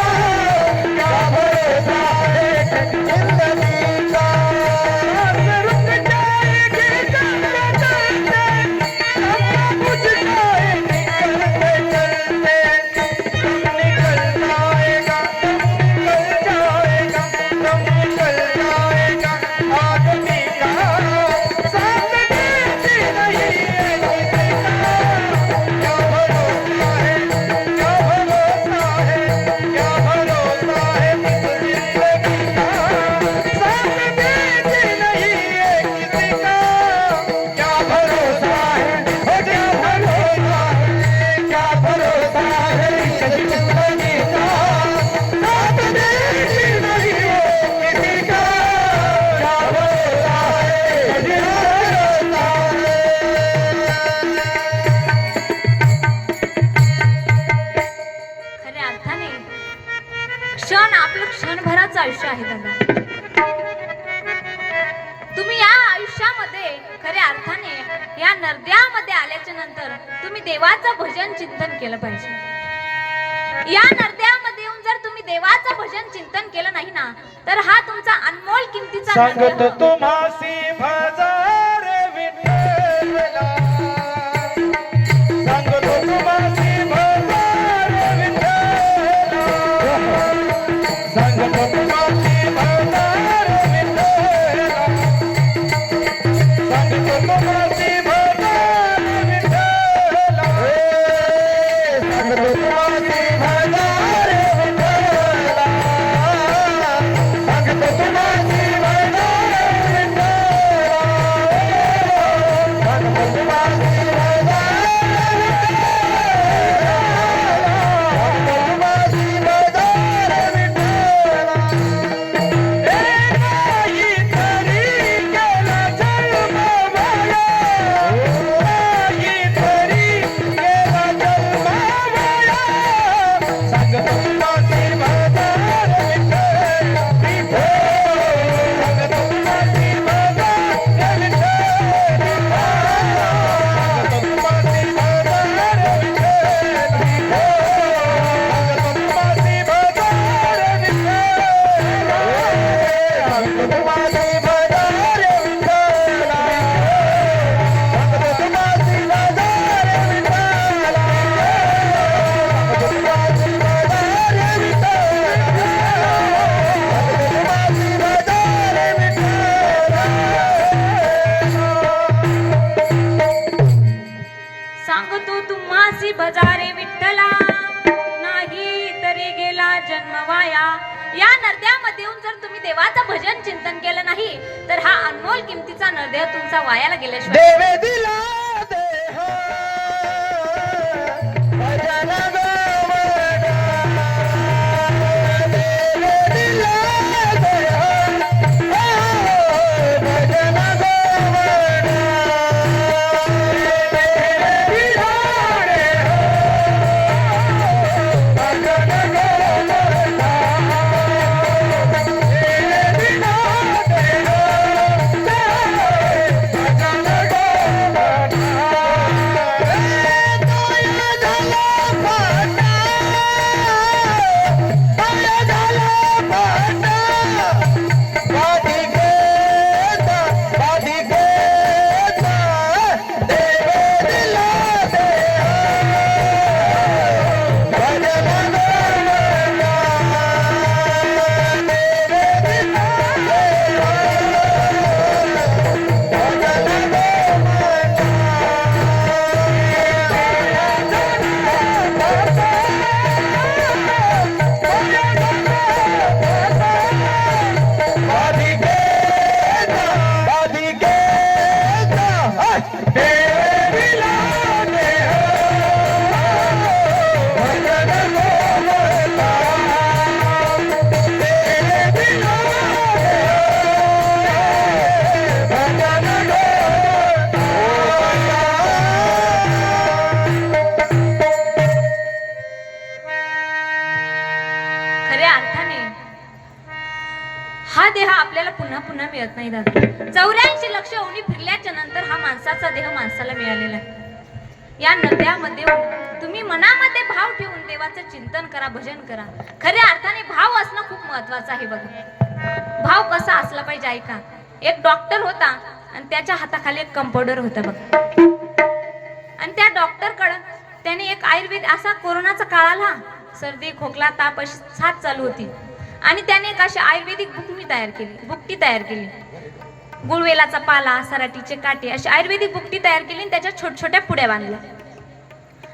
क्या भरोसा है जिंदगी का, रुक जाए सुखाचं आयुष्य आहे दादा. तुम्ही या आयुष्यामध्ये खऱ्या अर्थाने या नरद्यामध्ये आल्याच्या नंतर तुम्ही देवाचं भजन चिंतन केलं पाहिजे. या नरद्यामध्ये येऊन जर तुम्ही देवाचं भजन चिंतन केलं नाही ना तर हा तुमचा अनमोल किमतीचा सांगतो नरदेह तुम्हासी भजार विठ्ठला, सांगतो तुम्हासी भजार विठ्ठला, सांगतो तुम्हासी भजार विठ्ठला, सांगतो तुम्हासी भजार विठ्ठला, सांगतो तुम्हासी भजार विठ्ठला, सांगतो तुम्हासी सांगतो तुम्हासी भजारे विठ्ठला, नाही तरी गेला जन्म वाया. या नरद्यामध्ये येऊन जर तुम्ही देवाचं भजन चिंतन केलं नाही तर हा अनमोल किमतीचा नरदेह तुमचा वायाला गेल्याशिवाय देवे दिला देह भजन गोवना, देवे दिला देह भजन गोवना, देवे दिला देह भजन गोवना, देवे दिला देह भजन हा देह आपल्याला पुन्हा पुन्हा मिळत नाही दादा. 84 लक्ष ओणी फिरल्याच्या नंतर हा माणसाचा देह माणसाला मिळालेला आहे. या नद्यामध्ये तुम्ही मनामध्ये भाव ठेवून देवाचं चिंतन करा, भजन करा. खऱ्या अर्थाने भाव असणं खूप महत्वाचं आहे बघा. भाव कसा असला पाहिजे ऐका. एक डॉक्टर होता आणि त्याच्या हाताखाली एक कंपाऊंडर होता बघा. आणि त्या डॉक्टरकडं त्याने एक आयुर्वेद असा कोरोनाचा काळ आला, सर्दी खोकला ताप अशी साथ चालू होती आणि त्याने एक अशी आयुर्वेदिक बुकटी तयार केली. गुळवेलाचा पाला, सराटीचे काटे अशी आयुर्वेदिक बुकटी तयार केली आणि त्याच्या छोट्या पुड्या बांधल्या.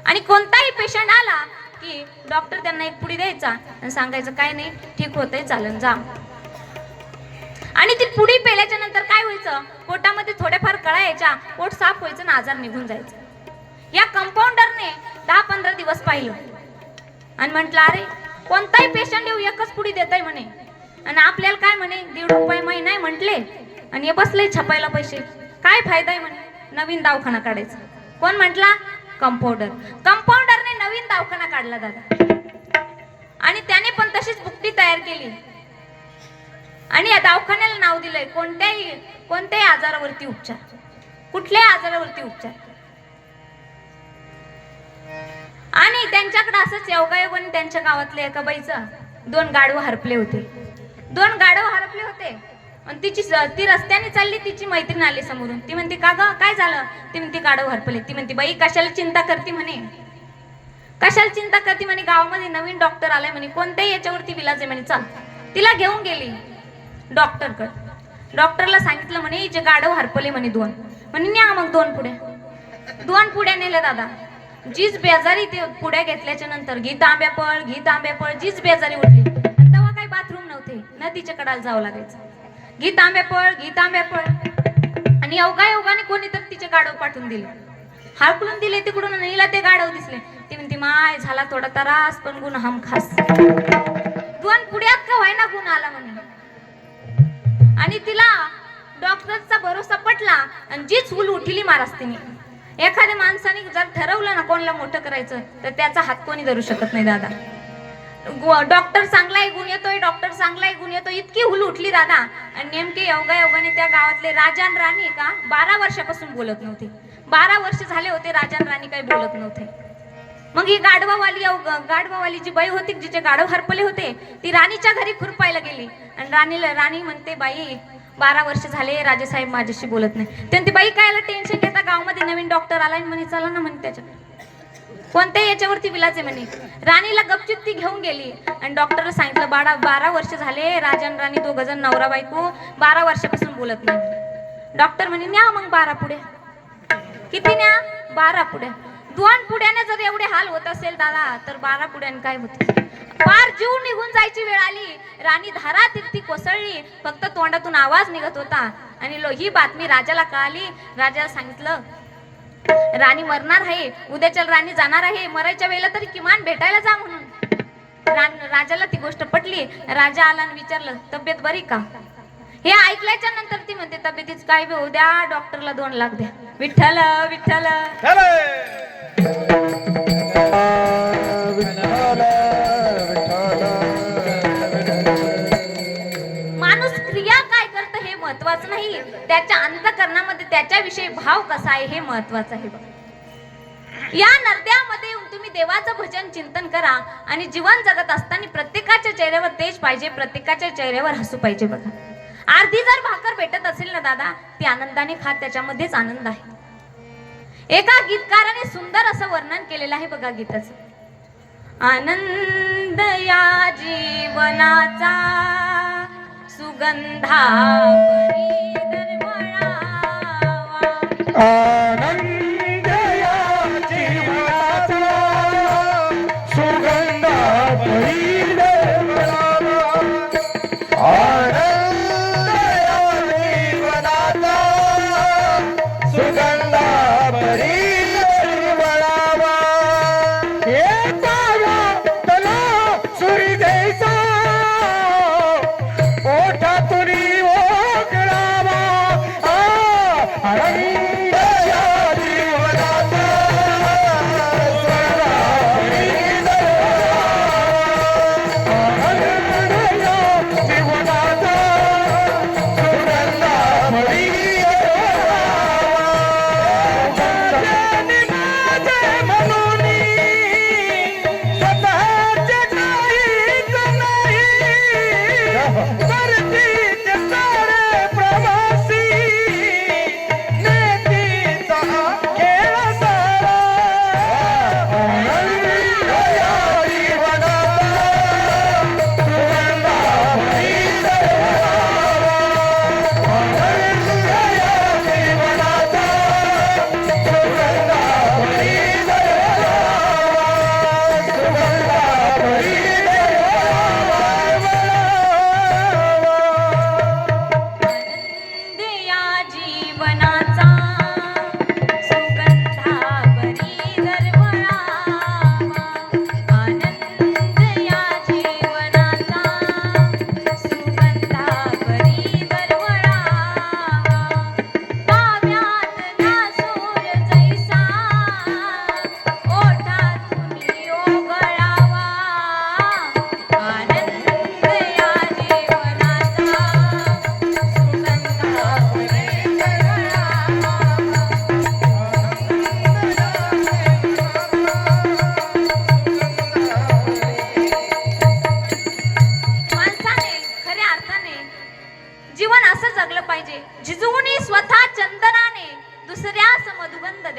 आणि कोणताही पेशंट आला की डॉक्टर त्यांना एक पुडी द्यायचा आणि सांगायचं काय नाही ठीक होतंय चालन जा. आणि ती पुडी पेल्याच्या नंतर काय व्हायचं, पोटामध्ये थोड्याफार कळा यायच्या, पोट साफ व्हायचं आणि आजार निघून जायचं. या कंपाऊंडरने 10-15 दिवस पाहिलं आणि म्हटलं अरे कोणताही पेशंट येऊ एकच पुडी देताय म्हणे आणि आपल्याला काय म्हणे 1.5 रुपये महिना आहे म्हटले आणि हे बसले छपायला पैसे, काय फायदा आहे म्हणे. नवीन दवाखाना काढायचा. कोण म्हटला? कंपाऊंडर. कंपाऊंडरने नवीन दवाखाना काढला दादा आणि त्याने पण तशीच बुकटी तयार केली आणि या दवाखान्याला नाव दिलंय कोणत्याही आजारावरती उपचार, कुठल्याही आजारावरती उपचार. आणि त्यांच्याकडे असंच योगायोगाने त्यांच्या गावातल्या एका बाईचं 2 गाढवं हरपले होते. 2 गाढवं हरपले होते आणि ती रस्त्याने चालली, तिची मैत्रीण आली समोरून. ती म्हणते का ग काय झालं? ती म्हणते गाढवं हरपले. ती म्हणते बाई कशाला चिंता करते म्हणे, कशाला चिंता करते म्हणे, गावामध्ये नवीन डॉक्टर आलाय म्हणे, कोणत्याही याच्यावरती विलाज आहे म्हणे, चाल. तिला घेऊन गेली डॉक्टरकडे. डॉक्टरला सांगितलं म्हणे जे गाढव हरपले म्हणे 2, म्हणे न्या मग 2 पुढे. 2 पुढे नेले दादा. जीच बेजारी ते पुढे घेतल्याच्या नंतर घी तांब्या पळ जीच बेजारी उठली. आणि तेव्हा काही बाथरूम नव्हते, नदीच्या कडाला जावं लागायचं. घी तांब्या पळ आणि योगायोगाने कोणीतरी तिचे गाढव पाठवून दिले, हाकलून दिले तिकडून. हिला ते गाढव दिसले. ती म्हणते माय झाला थोडा त्रास पण गुण हम खास. 2 पुढ्यात का व्हायना गुण आला म्हणे. आणि तिला डॉक्टरचा भरोसा पटला आणि जीच हुल उठली महाराज तिने. एखाद्या माणसाने जर ठरवलं ना कोणाला मोठं करायचं तर त्याचा हात कोणी धरू शकत नाही दादा. डॉक्टर चांगलाही गुण येतोय, डॉक्टर चांगलाही गुण येतो, इतकी हुल उठली दादा. आणि नेमके योगायोगाने त्या गावातले राजा आणि राणी का 12 वर्षापासून बोलत नव्हते. 12 वर्ष झाले होते राजा आणि राणी काही बोलत नव्हते. मग ही गाढवावाली जी बाई होती जिचे गाढव हरपले होते ती राणीच्या घरी खुरपायला गेली. आणि राणी म्हणते बाई 12 वर्ष झाले राजेसाहेब माझ्याशी बोलत नाही. त्यांनी बाई कायला टेन्शन घेता, गावामध्ये नवीन डॉक्टर आलाय म्हणे, चला ना म्हणे त्याच्याकडे, कोणत्या याच्यावरती विलाज आहे म्हणे. राणीला गपचिप ती घेऊन गेली आणि डॉक्टरला सांगितलं 12 वर्ष झाले राजा आणि राणी 2 जण नवरा बायको 12 वर्षापासून बोलत नाही. डॉक्टर म्हणे न्या मग 12 पुढे. किती न्या? 12 पुढे. 2 पुढ्याने जर एवढे हाल होत असेल दादा तर 12 पुढ्याने काय होते? फार जीव निघून जायची वेळ आली. राणी धारा तिरती कोसळली, फक्त तोंडातून आवाज निघत होता. आणि ही बातमी राजाला कळाली. राजाला सांगितलं राणी मरणार आहे, उद्याच्या राणी जाणार आहे, मरायच्या वेळेला तरी किमान भेटायला जा म्हणून. राजाला ती गोष्ट पटली. राजा आला आणि विचारलं तब्येत बरी का? हे ऐकल्याच्या नंतर ती म्हणते तब्येतीच काय बी होऊ द्या, डॉक्टरला 2 लाख द्या. विठ्ठल विठ्ठल माणूस क्रिया काय करतं हे महत्वाचं नाही, त्याच्या अंतःकरणामध्ये त्याच्याविषयी भाव कसा आहे हे महत्वाचं आहे. या नरद्यामध्ये येऊन तुम्ही देवाचं भजन चिंतन करा आणि जीवन जगत असताना प्रत्येकाच्या चेहऱ्यावर तेज पाहिजे, प्रत्येकाच्या चेहऱ्यावर हसू पाहिजे. बघा अर्धी जर भाकर भेटत असेल ना दादा ती आनंदाने खा, त्याच्यामध्येच आनंद आहे. एका गीतकाराने सुंदर असं वर्णन केलेलं आहे बघा गीताचं. आनंद या जीवनाचा सुगंधा परी दरवळावा. आनंद या जीवनाचा सुगंधा परी दरवळावा. आनंद या जीवनाचा सुगंधा परी दरवळावा. तला सुरी द्यायचा ओठातून ओघळावा. आनंद या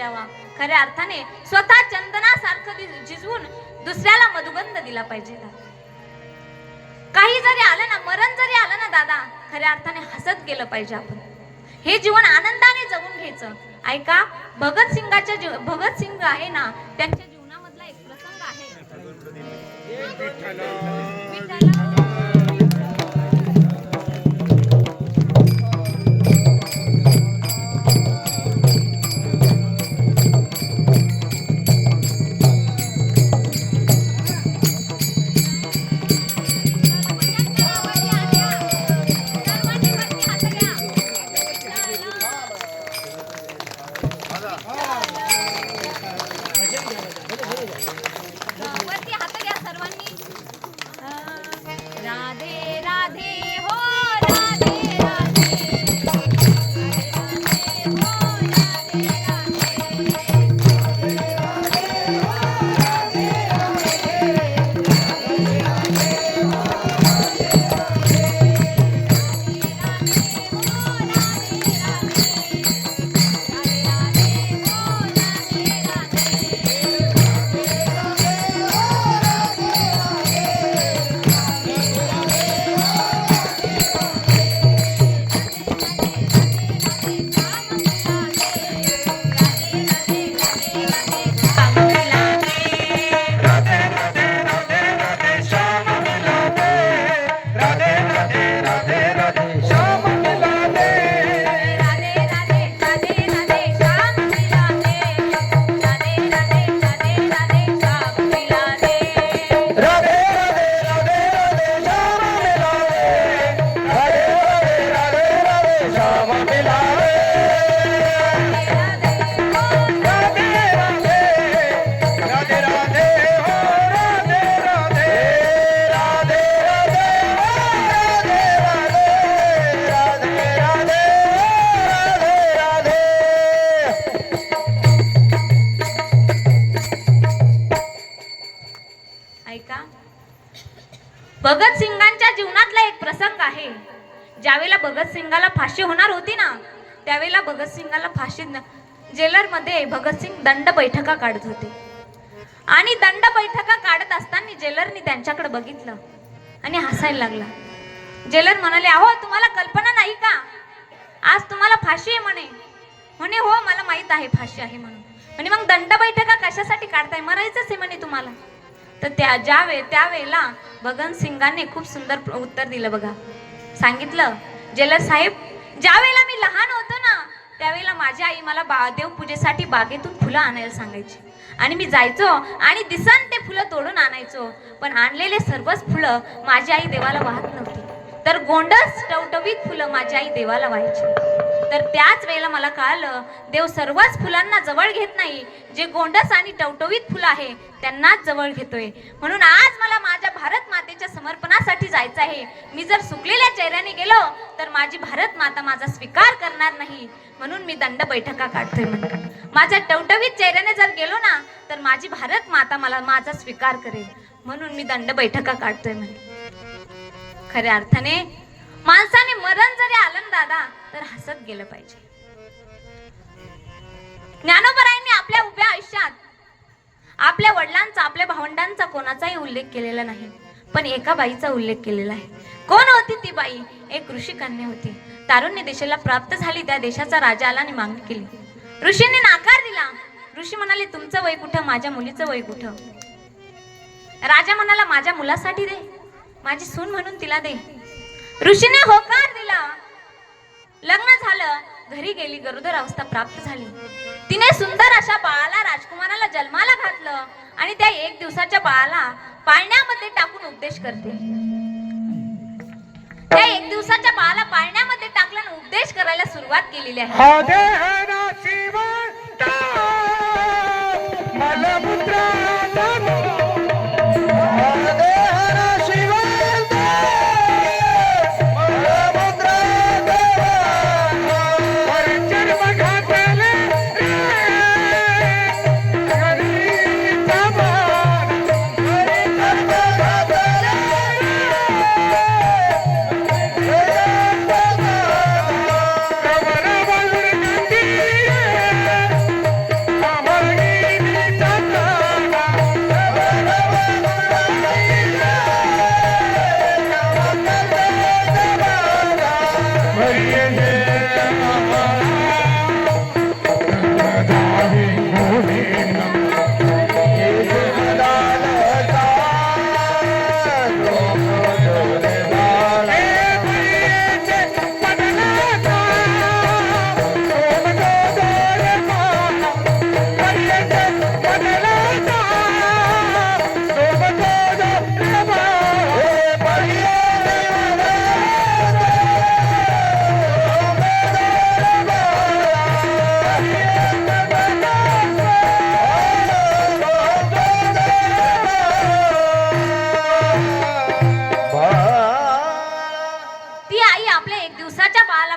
द्यावा. खऱ्या अर्थाने स्वतः चंदनासारखं झिजवून दुसऱ्याला मधुगंध दिला पाहिजे. काही जरी आलं ना, मरण जरी आलं ना दादा, खऱ्या अर्थाने हसत गेलं पाहिजे आपण. हे जीवन आनंदाने जगून घ्यायचं. ऐका, भगत सिंग आहे ना, त्यांच्या जीवनामधला एक प्रसंग आहे. विठ्ठला. वरती हात घ्या सर्वांनी. राधे राधे हो, राधे राधे, राधे हो, भगत सिंगांच्या जीवनातला एक प्रसंग आहे. ज्यावेळेला भगत सिंगाला फाशी होणार होती ना, त्यावेळेला भगत सिंगाला फाशी जेलर मध्ये भगतसिंग दंड बैठका काढत होते. आणि दंड बैठका काढत असताना जेलरनी त्यांच्याकडे बघितलं आणि हसायला लागला. जेलर म्हणाले, अहो तुम्हाला कल्पना नाही का, आज तुम्हाला फाशी आहे म्हणे. म्हणे हो मला माहित आहे फाशी आहे म्हणून. आणि मग दंड बैठका कशासाठी काढताय, मरायचंच आहे म्हणे तुम्हाला. तर त्यावेळेला भगत सिंगाने खूप सुंदर उत्तर दिलं बघा. सांगितलं, जेलर साहेब, ज्या वेळेला मी लहान होतो ना, त्यावेळेला माझी आई मला देवपूजेसाठी बागेतून फुलं आणायला सांगायची. आणि मी जायचो आणि दिसन ते फुलं तोडून आणायचो. पण आणलेले सर्वच फुलं माझी आई देवाला वाहत नव्हती, तर गोंडस टवटवीत फुलं माझी आई देवाला व्हायची. तर त्याच वेळेला मला कळालं, देव सर्वच फुलांना जवळ घेत नाही, जे गोंडस आणि टवटवीत फुलं आहे त्यांनाच जवळ घेतोय. म्हणून आज मला माझ्या भारत मातेच्या समर्पणासाठी जायचं आहे. मी जर सुकलेल्या चेहऱ्याने गेलो तर माझी भारत माता माझा स्वीकार करणार नाही. म्हणून मी दंड बैठका काढतोय म्हणतो. माझ्या टवटवीत चेहऱ्याने जर गेलो ना तर माझी भारत माता मला माझा स्वीकार करेल. म्हणून मी दंड बैठका काढतोय म्हणतो. खऱ्या अर्थाने माणसाने मरण जरी आलं ना दादा, तर हसत गेलं पाहिजे. ज्ञानोबरायांनी आपल्या उभ्या आयुष्यात आपल्या वडिलांचा, आपल्या भावंडांचा कोणाचाही उल्लेख केलेला नाही, पण एका बाईचा उल्लेख केलेला आहे. कोण होती ती बाई? एक ऋषी कन्या होती. तारुण्य देशाला प्राप्त झाली. त्या देशाचा राजा आला आणि मागणी केली. ऋषीने नाकार दिला. ऋषी म्हणाले, तुमचं वय कुठं, माझ्या मुलीचं वय कुठं? राजा म्हणाला, माझ्या मुलासाठी दे, माझी सून म्हणून तिला दे. ऋषीने होकार दिला. लग्न झालं, घरी गेली, गरोदर अवस्था प्राप्त झाली. तिने सुंदर अशा बाळाला, राजकुमाराला जन्माला घातलं आणि त्या 1 दिवसाच्या बाळाला पाळण्यामध्ये टाकून उपदेश करते. त्या 1 दिवसाच्या बाळाला पाळण्यामध्ये टाकलं आणि उपदेश करायला सुरुवात केलेली आहे.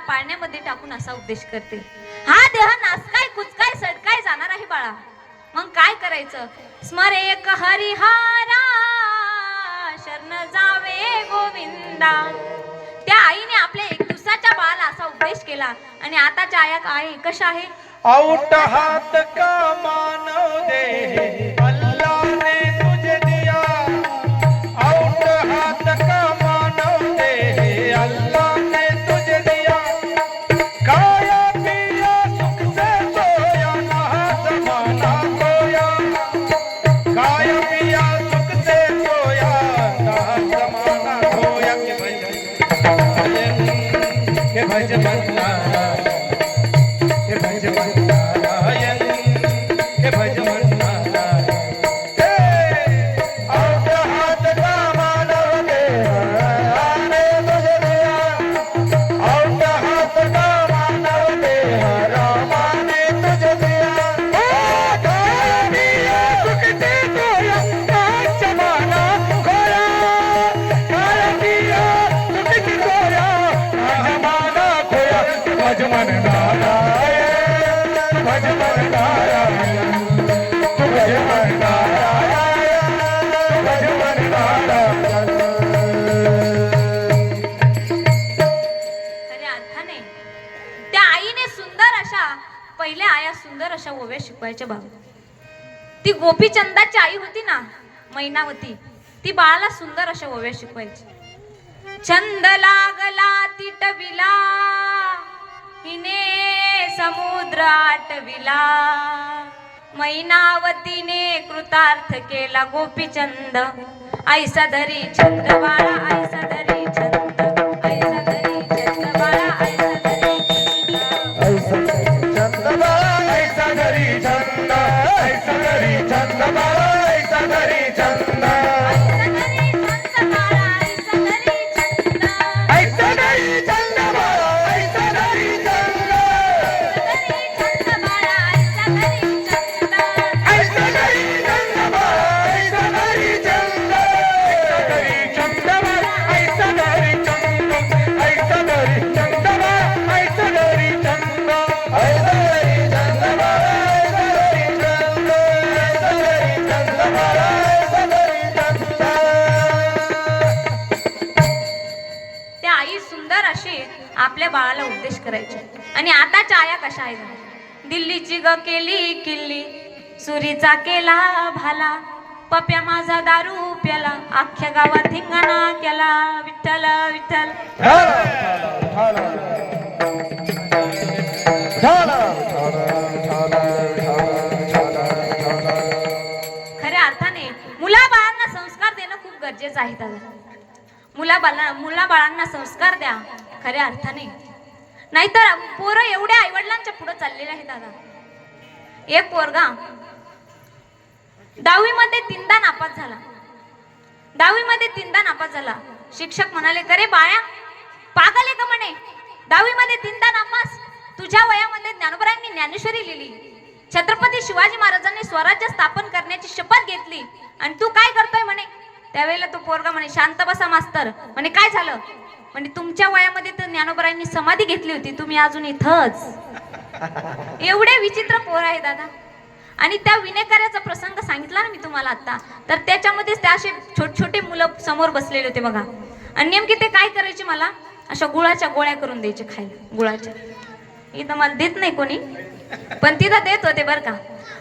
पाळण्यामध्ये टाकून असा उपदेश करते, हा देह नासकाय कुचकाय सडकाय जाणार आहे बाळा, मग काय करायचं? स्मरे एक हरिहारा शरण जावे गोविंदा. त्या आईने आपल्या 1 दिवसाच्या बाळाला असा उपदेश केला. आणि आताच्या आया काय कशा आहे? आउट हाथ का मानव दे अल्लाह ने तुझे दिया, आउट हाथ का मानव दे अल्लाह ने तुझे दिया, खाया पिया सुख से सोया ना जमाना खोया, खाया पिया सुख से सोया ना जमाना खोया, के भज बंदा के भज नारायण के भज नारायण। आउट हाथ का मानव दे आने तुझे दिया, आउट हाथ का मानव दे रामा ने तुझे दिया, खाया पिया सुख से सोया ना जमाना खोया, खाया पिया सुख से सोया ना जमाना खोया, भज मन नारायण भज मन नारायण तू भज मन नारायण भज मन नारायण। खऱ्या अर्थाने त्या आईने सुंदर अशा, पहिल्या आया सुंदर अशा ओव्या शिकवायच्या बाबा. ती गोपीचंदाची आई होती ना मैनावती, ती बाळाला सुंदर अशा ओव्या शिकवायची. छंद लागला तिटविला हिने समुद्र आटविला, मैनावतीने कृतार्थ केला गोपीचंद. ऐसा धरी छंद बाळा ऐसा धरी छंद, ऐसा धरी छंद बाळा ऐसा धरी छंद. ऐसा चंद बाळा ऐसा घरी चंद, ऐसा घरी चंद बाळा ऐसा घरी चंद, ऐसा धरी छंद बाळा ऐसा धरी छंद, ऐसा घरी चंद बाळा ऐसा घरी चंद, धरी छंद बाळा ऐसा धरी छंद. ऐसा घरी चंद बाळा ऐसा घरी चंद, ऐसा घरी चंद बाळा ऐसा घरी चंद, ऐसा घरी चंद बाळा ऐसा घरी चंद, ऐसा घरी चंद बाळा ऐसा घरी चंद, ऐसा घरी चंद बाळा ऐसा घरी चंद। त्या आई सुंदर अशी आपल्या बाळाला उपदेश करायचे. आणि आताच्या आया कशा आहेत? दिल्लीची ग केली किल्ली, सुरीचा केला भाला, पप्या माझा दारू प्याला, अख्ख्या गावात धिंगाणा केला. विठ्ठल विठ्ठल. खऱ्या अर्थाने मुलाबाळांना संस्कार देणं खूप गरजेचं आहे दादा. मुलाबाळांना संस्कार द्या खऱ्या अर्थाने, नाहीतर पोरं एवढ्या आईवडिलांच्या पुढे चाललेले आहे दादा. एक पोरगा 10वी मध्ये 3दा नापास झाला. 10वी मध्ये 3दा नापास झाला. शिक्षक म्हणाले, करे बाळा पागल आहे का म्हणे, 10वी मध्ये 3दा नापास? तुझ्या वयामध्ये ज्ञानोबरायांनी ज्ञानेश्वरी लिहिली, छत्रपती शिवाजी महाराजांनी स्वराज्य स्थापन करण्याची शपथ घेतली, आणि तू काय करतोय म्हणे. त्यावेळेला तो पोरगा म्हणे, शांत बसा मास्तर. म्हणे काय झालं? म्हणजे तुमच्या वयामध्ये तर ज्ञानोबरायांनी समाधी घेतली होती, तुम्ही अजून इथंच. एवढे विचित्र पोर आहे दादा. आणि त्या विनेकऱ्याचा प्रसंग सांगितला ना मी तुम्हाला आता, तर त्याच्यामध्येच त्या असे छोटे मुलं समोर बसलेले होते बघा. आणि नेमके ते काय करायचे, मला अशा गुळाच्या गोळ्या करून द्यायचे खायला. गुळाच्या इथं मला देत नाही कोणी, पण तिथं देत होते बरं का.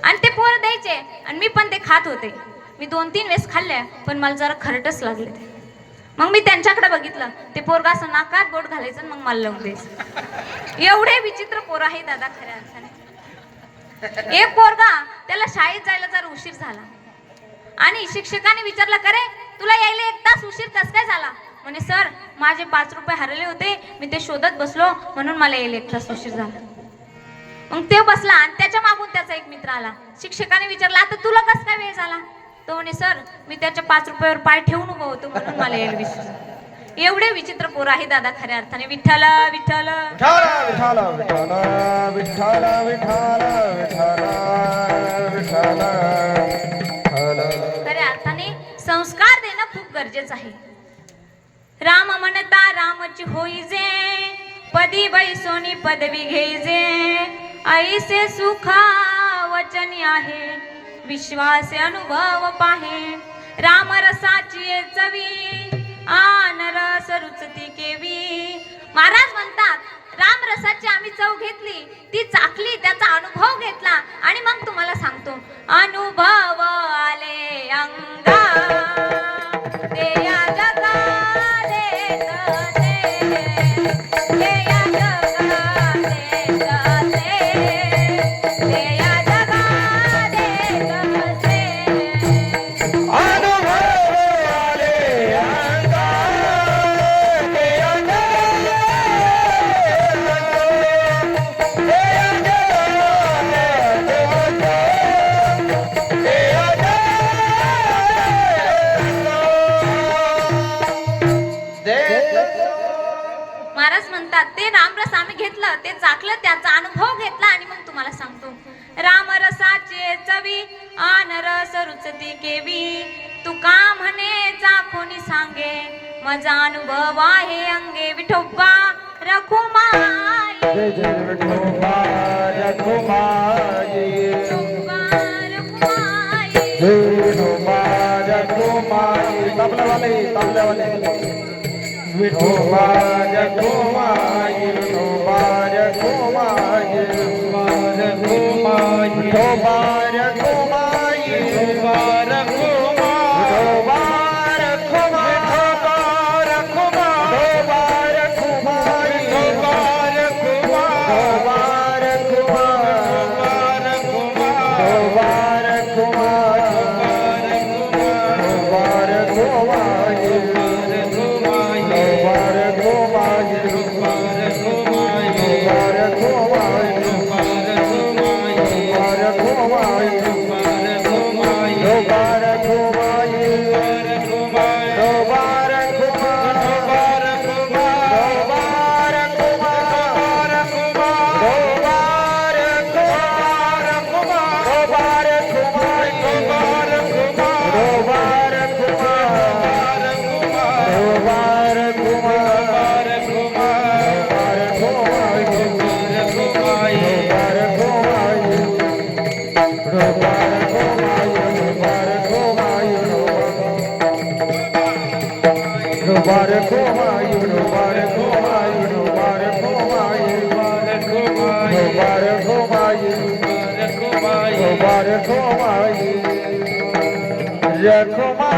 आणि ते पोर द्यायचे आणि मी पण ते खात होते. मी 2-3 वेळेस खाल्ल्या, पण मला जरा खरटच लागले ते. मग मी त्यांच्याकडे बघितलं, ते पोरगा असं नाकात बोट घालायचं आणि मग मला लावून द्यायचं. एवढे विचित्र पोर आहे दादा खऱ्या अर्थाने. एक पोरगा, त्याला शाळेत जायला जरा उशीर झाला आणि शिक्षकाने विचारलं, करे तुला यायला 1 तास उशीर कस काय झाला? म्हणे सर माझे 5 रुपये हरले होते, मी ते शोधत बसलो म्हणून मला यायला 1 तास उशीर झाला. मग ते बसला आणि त्याच्या मागून त्याचा एक मित्र आला. शिक्षकाने विचारलं, आता तुला कस काय वेळ झाला? तो म्हणे सर मी त्याच्या 5 रुपयावर पाय ठेवून उभा होतो म्हणून मला यायला विसरलो. एवढे विचित्र पोर आहे दादा खऱ्या अर्थाने. विठ्ठल विठ्ठल विठ्ठल विठ्ठल विठ्ठल विठ्ठल विठ्ठल विठ्ठल. खऱ्या अर्थाने संस्कार देणं खूप गरजेचं आहे. राम म्हणता रामची होई जे, पदी बैसोनी पदवी घेईजे ऐसे सुखा वचनी आहे विश्वास अनुभव पाहे राम रसाची चवी आन रस रुचती केवी. महाराज म्हणतात राम रसाची आम्ही चव घेतली, ती चाखली, त्याचा अनुभव घेतला आणि मग तुम्हाला सांगतो अनुभव आले अंगा ते या जगा देत ते या जगा देत ते या जगा देत अनुभव आले अंगा ते महाराज म्हणतात ते रामरस आम्ही घेतलं, ते चाखलं, त्याचा अनुभव घेतला आणि मग तुम्हाला सांगतो रामरसाचे चवी आन रस रुचती केवी तुका म्हणे चाखोनी सांगे माझा अनुभव आहे अंगे विठोबा रखुमाई जय जय विठोबा रखुमाई. विठोबा रखुमाई जय विठोबा रखुमाई. तबल्यावाले विठोबा रखुमाई. विठोबा रखुमाई. विठोबा रखुमाई. विठोबा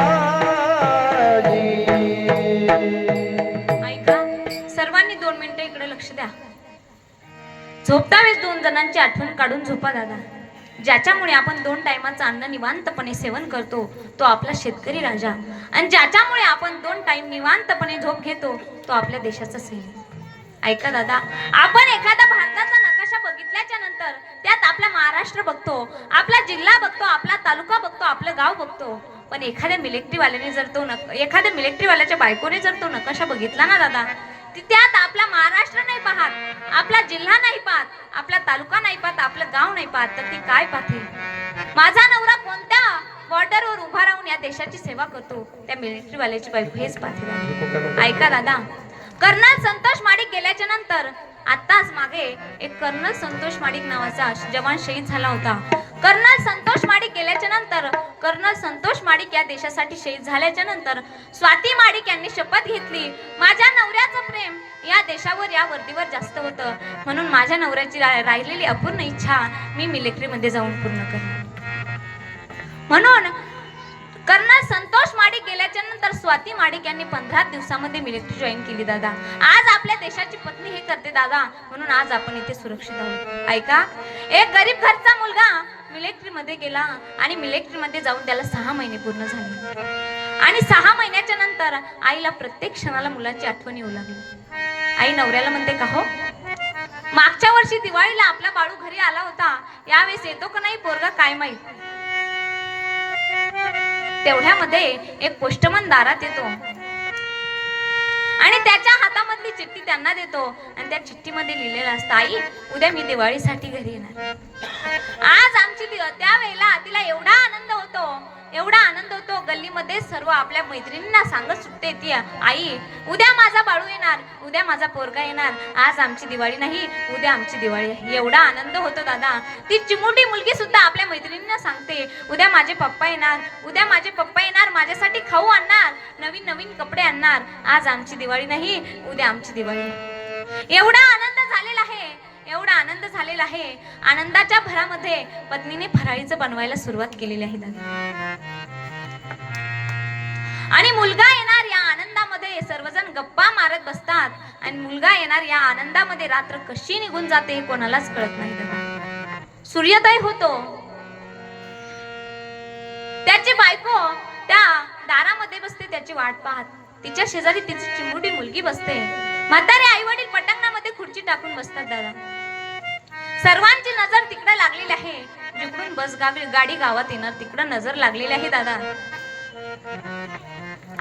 ऐका सर्वांनी 2 मिनिटं इकडे लक्ष द्या. झोपता वेळेस 2 जणांची आठवण काढून झोपा दादा. ज्याच्यामुळे आपण 2 टाइमाचं अन्न निवांतपणे सेवन करतो तो आपला शेतकरी राजा आणि ज्याच्यामुळे आपण 2 टाइम निवांतपणे झोप घेतो तो आपल्या देशाचा सैनिक. ऐका दादा, आपण एखादा भारताचा नकाशा बघितल्याच्या नंतर त्यात आपला महाराष्ट्र बघतो, आपला जिल्हा बघतो, आपला तालुका बघतो, आपलं गाव बघतो. पण एखाद्या मिलिटरीवाल्याने जर तो एखाद्या मिलिटरीवाल्याच्या बायकोने जर तो नकाशा बघितला ना दादा, त्यात आपला महाराष्ट्र नाही पाहत, आपला जिल्हा नाही पाहत, आपला तालुका नाही पाहत, आपलं गाव नाही पाहत, तर ती काय पाहते? माझा नवरा कोणत्या बॉर्डरवर उभा राहून या देशाची सेवा करतो, त्या मिलिटरीवाल्याची बायको हेच पाहते. ऐका दादा, कर्नल संतोष माडिक गेल्याच्या नंतर आत्ताच मागे एक कर्नल संतोष माडिक नावाचा जवान शहीद झाला होता. कर्नल संतोष माडिक गेल्याच्या नंतर कर्नल संतोष माडिक या देशासाठी शहीद झाल्याच्या नंतर स्वाती माडिक यांनी शपथ घेतली, माझ्या नवऱ्याचं प्रेम या देशावर, या वर्दीवर जास्त होतं, म्हणून माझ्या नवऱ्याची राहिलेली अपूर्ण इच्छा मी मिलिटरीमध्ये जाऊन पूर्ण करणार. म्हणून कर्नल संतोष माडिक गेल्याच्या नंतर स्वाती माडिक यांनी 15 दिवसामध्ये मिलिटरी जॉईन केली दादा. आज आपल्या देशाची पत्नी हे करते दादा, म्हणून आज आपण इथे सुरक्षित आहोत. ऐका, एक गरीब घरचा मुलगा मिलिटरीमध्ये गेला आणि मिलिटरीमध्ये जाऊन त्याला 6 महिने पूर्ण झाले आणि 6 महिन्याच्या नंतर आईला प्रत्येक क्षणाला मुलांची आठवण येऊ लागली. आई नवऱ्याला म्हणते, का हो, मागच्या वर्षी दिवाळीला आपला बाळू घरी आला होता, यावेळेस येतो का नाही पोरगा काय माहित. तेवढ्यामध्ये एक पोस्टमन दारात येतो आणि त्याच्या हातामधली चिठ्ठी त्यांना देतो आणि त्या चिठ्ठीमध्ये लिहिलेलं असतं, आई उद्या मी दिवाळीसाठी घरी येणार. आज आमची त्यावेळेला तिला एवढा आनंद होतो, एवढा आनंद होतो गल्लीमध्ये सर्व आपल्या मैत्रिणींना सांगत सुटते ती आई उद्या माझा बाळू येणार, उद्या माझा पोरगा येणार, आज आमची दिवाळी नाही उद्या आमची दिवाळी आहे. एवढा आनंद होतो दादा. ती चिमुटी मुलगी सुद्धा आपल्या मैत्रिणींना सांगते उद्या माझे पप्पा येणार, उद्या माझे पप्पा येणार, माझ्यासाठी खाऊ आणणार, नवीन नवीन कपडे आणणार, आज आमची दिवाळी नाही उद्या आमची दिवाळी आहे. एवढा आनंद झालेला आहे, एवढा आनंद झालेला आहे. आनंदाच्या भरामध्ये पत्नीने फराळीचं बनवायला सुरुवात केलेली आहे दादा. आणि मुलगा येणार या आनंदामध्ये सर्वजण गप्पा मारत बसतात आणि मुलगा येणार या आनंदामध्ये रात्र कशी निघून जाते हे कोणालाच कळत नाही दादा. सूर्योदय होतो, त्याची बायको त्या दारामध्ये बसते त्याची वाट पाहत. तिच्या शेजारी तिची चिमुटी मुलगी बसते. म्हातारे आई वडील पटांगणामध्ये खुर्ची टाकून बसतात दादा. सर्वांची नजर तिकडे लागलेली आहे, जिकडून बस गाडी गावात येणार तिकडे नजर लागलेली आहे दादा.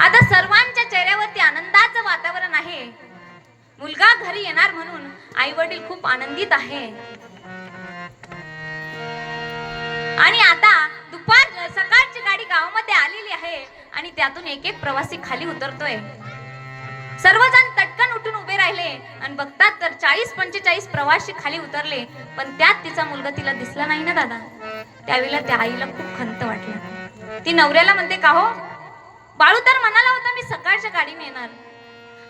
आता सर्वांच्या चेहऱ्यावरती आनंदाचं वातावरण आहे. मुलगा घरी येणार म्हणून आई वडील खूप आनंदित आहे. आणि आता सकाळची गाडी गावामध्ये आलेली आहे आणि त्यातून एक एक प्रवासी खाली उतरतोय. सर्वजण तटकन उठून उभे राहिले आणि बघतात तर 40-45 प्रवासी खाली उतरले, पण त्यात तिचा मुलगा तिला दिसला नाही ना दादा. त्यावेळेला त्या आईला खूप खंत वाटली. ती नवऱ्याला म्हणते का हो बाळू तर म्हणाला होता मी सकाळच्या गाडीने येणार,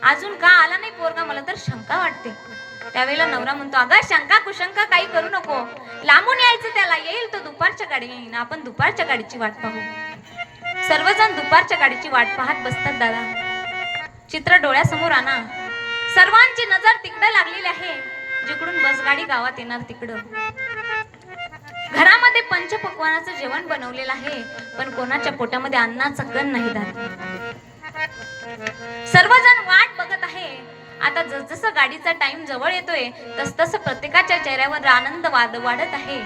अजून का आला नाही पोरगा, मला तर शंका वाटते. त्यावेळेला नवरा म्हणतो अगं शंका कुशंका काही करू नको, लांबून यायचं त्याला, येईल तो दुपारच्या गाडीने येईन, आपण दुपारच्या गाडीची वाट पाहू. सर्वजण दुपारच्या गाडीची वाट पाहत बसतात दादा. चित्र डोळ्यासमोर आणा. सर्वांची नजर तिकडे लागलेली आहे, जिकडून बसगाडी गावात येणार तिकडं. घरामध्ये पंचपक्वानाचं जेवण बनवलेलं आहे, पण कोणाच्या पोटामध्ये अन्नाचा कण नाही दादा. सर्वजण वाट बघत आहे. आता जसजसं गाडीचा टाइम जवळ येतोय तसतसं प्रत्येकाच्या चेहऱ्यावर आनंद वाढत आहे.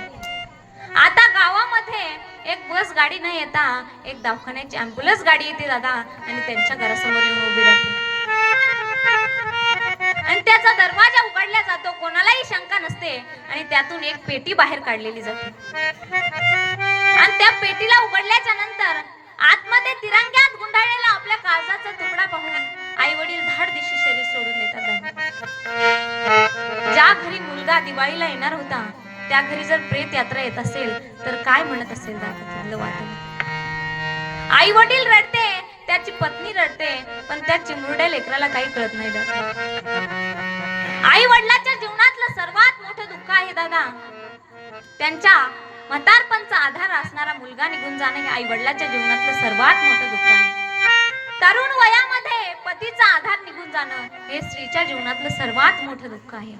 आता गावामध्ये एक बस गाडी न येता एक दवाखान्याची ॲम्ब्युलन्स गाडी येते दादा आणि त्यांच्या घरासमोर येऊन उभी राहते आणि त्याचा दरवाजा उघडला जातो. कोणालाही शंका नसते आणि त्यातून एक पेटी बाहेर काढलेली जाते आणि त्या पेटीला उघडल्याच्या नंतर आतमध्ये तिरंग्यात गुंडाळलेला आपल्या काळजाचा तुकडा पाहून आई वडील धाड दिशी शरीर सोडून देतात. ज्या घरी मुलगा दिवाळीला येणार होता त्या घरी जर प्रेत यात्रा येत असेल तर काय म्हणत असेल दादा तिथलं वातावरण. आई वडील रडते, त्याची पत्नी रडते, पण त्या चिमुरड्या लेकराला काही कळत नाही दादा. आई वडिलांच्या जीवनातलं सर्वात मोठं दुःख आहे दादा. त्यांच्या म्हातारपणचा आधार असणारा मुलगा निघून जाणे हे आई वडिलांच्या जीवनातलं सर्वात मोठं दुःख आहे. तरुण वयामध्ये पतीचा आधार निघून जाणं हे स्त्रीच्या जीवनातलं सर्वात मोठं दुःख आहे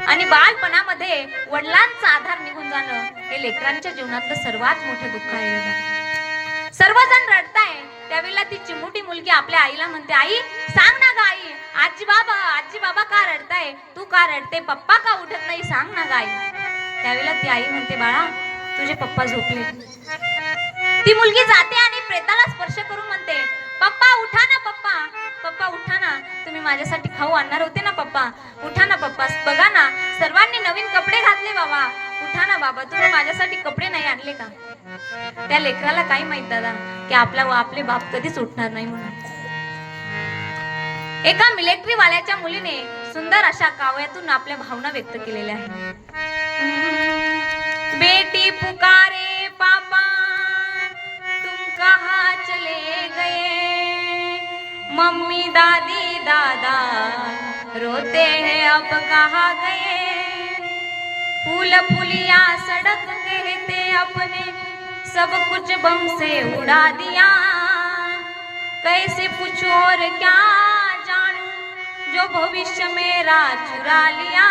आणि बालपणामध्ये वडिलांचा आधार निघून जाणं हे लेकरांच्या जीवनातलं सर्वात मोठं दुःख आहे. सर्वजण रडताय. त्यावेळेला ती चिमुटी मुलगी आपल्या आईला म्हणते आई सांग ना ग आई, आजी बाबा का रडताय, तू का रडते, पप्पा का उठत नाही, सांग ना ग आई. त्यावेळेला ती आई म्हणते बाळा तुझे पप्पा झोपले. ती मुलगी जाते आणि प्रेताला स्पर्श करून म्हणते पप्पा उठा ना, पप्पा उठा ना, तुम्ही माझ्यासाठी खाऊ आणणार होते ना पप्पा, उठा ना पप्पा, बघा ना सर्वांनी नवीन कपडे घातले बाबा, उठा ना बाबा, तुम्ही माझ्यासाठी कपडे नाही आणले का. त्या लेकराला काही माहित दादा की आपले बाप कधीच उठणार नाही म्हणून. एका मिलिटरी वाल्याच्या मुलीने सुंदर अशा काव्यातून आपल्या भावना व्यक्त केलेल्या आहेत. बेटी पुकारे पापा तुम कहाँ चले गए, मम्मी दादी दादा रोते हैं अब कहाँ गए, फूल फुलिया सड़क कहते अपने सब कुछ बम से उड़ा दिया, कैसे पूछो और क्या जानूं जो भविष्य मेरा चुरा लिया,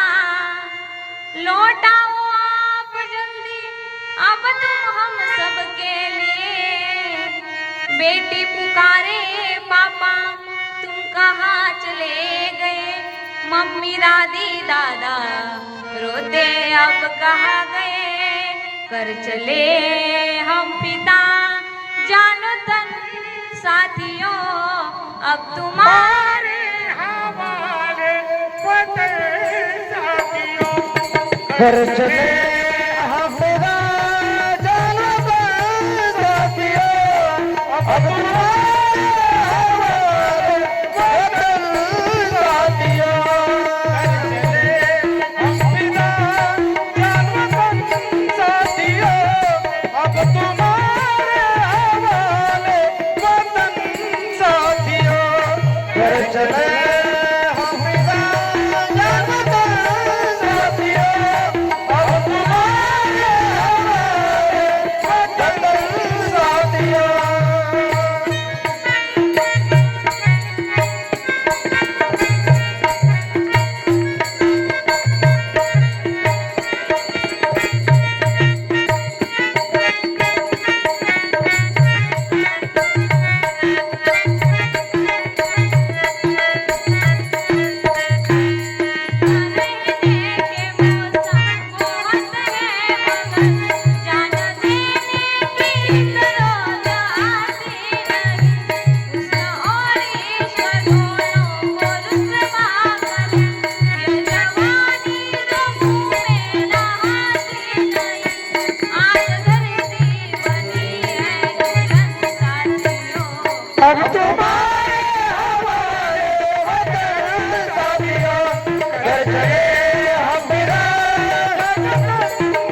लौटाओ आप जल्दी अब तुम हम सब के लिए, बेटी पुकारे पापा तुम कहाँ चले गए, मम्मी दादी दादा रोते अब कहाँ गए, कर चले हम पिता जानो तन साथियों अब तुम्हारे हमारे पते साथियों, घर चले हम पिता जानो तन साथियों, अब तुम्हारे हवाले वतन साथियों अब तुम्हारे हवाले वतन साथियों घर चले हम जान वतन साथियों अब तुम्हारे हवाले वतन साथियों अब तुम्हारे हवाले वतन साथियों घर चले हम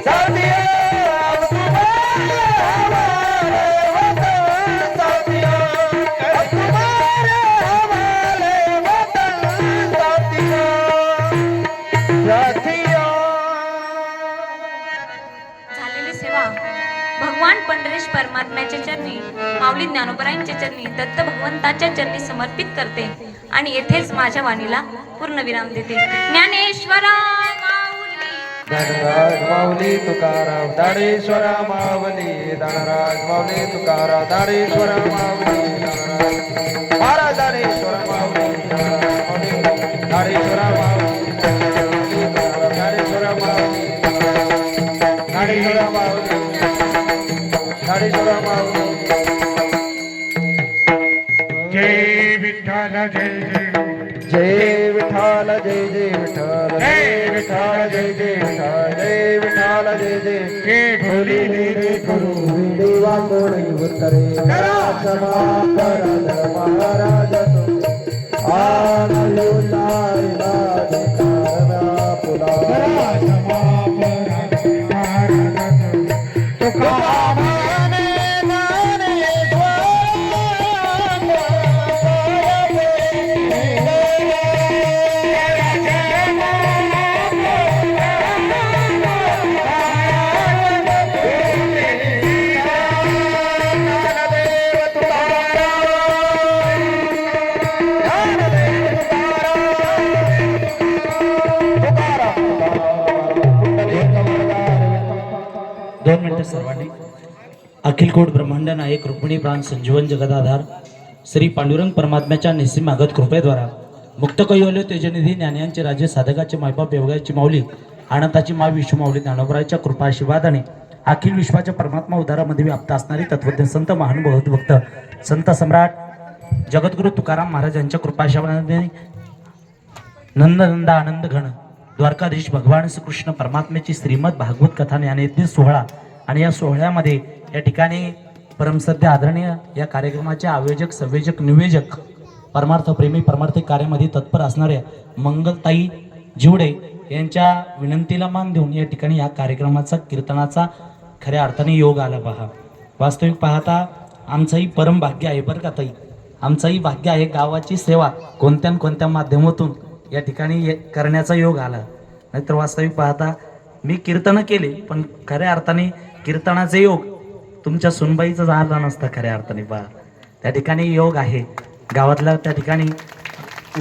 साथियों अब तुम्हारे हवाले वतन साथियों अब तुम्हारे हवाले वतन साथियों साथियों झालेली सेवा भगवान पंढरीश परमात्म्याच्या चरणी माऊली ज्ञानोबरायांच्या चरणी दत्त भगवंताच्या चरणी समर्पित करते आणि येथेच माझ्या वाणीला पूर्ण विराम देते. ज्ञानेश्वरा माऊली धनराज माऊली तुकाराम दाडेश्वरा माऊली धनराज माऊली तुकाराम दाडेश्वरा माऊली धनराज महाराज दाडेश्वरा माऊली दाडेश्वरा माऊली दाडेश्वरा माऊली दाडेश्वरा माऊली दाडेश्वरा माऊली जय विठ्ठल जय जय जय विठाल जय जय विठाल जय विठाल जय जय विठाल जय विठाल जय जय जय भोले गुरु देवा कोणी उत्तरे क्षमा परद महाराज तुम आनंद दोन मिनिटं सर्वांनी. अखिल कोट ब्रह्मांड नायक रुक्मिणी प्राण संजीवन जगदाधार श्री पांडुरंग परमात्म्याच्या निस्सीमागत कृपेद्वारा मुक्त कैवल्य तेजनिधी ज्ञानियांचे राज्य साधकाचे मायबाप योगाची माऊली आनंदाची माय विश्वमाऊली ज्ञानोबराच्या कृपा आशीर्वादाने अखिल विश्वाच्या परमात्मा उदारामध्ये व्याप्त असणारी तत्वज्ञ संत महानुभव भक्त संत सम्राट जगद्गुरु तुकाराम महाराज यांच्या कृपा आशीर्वादाने नंद आनंद घन द्वारकाधीश भगवान श्रीकृष्ण परमात्म्याची श्रीमद भागवत कथा ज्ञानेद्य सोहळा आणि या सोहळ्यामध्ये या ठिकाणी परमसद्य आदरणीय या कार्यक्रमाचे आयोजक संयोजक निवेदक परमार्थप्रेमी परमार्थिक कार्यामध्ये तत्पर असणाऱ्या मंगलताई जिवडे यांच्या विनंतीला मान देऊन या ठिकाणी या कार्यक्रमाचा कीर्तनाचा खऱ्या अर्थाने योग आला पहा. वास्तविक पाहता आमचंही परम भाग्य आहे बरं का ताई, आमचंही भाग्य आहे गावाची सेवा कोणत्या न कोणत्या माध्यमातून या ठिकाणी करण्याचा योग आला. नाहीतर वास्तविक पाहता मी कीर्तन केले पण खऱ्या अर्थाने कीर्तनाचे योग तुमच्या सुनबाईचा झाला नसता खऱ्या अर्थाने पहा. त्या ठिकाणी योग आहे गावातला. त्या ठिकाणी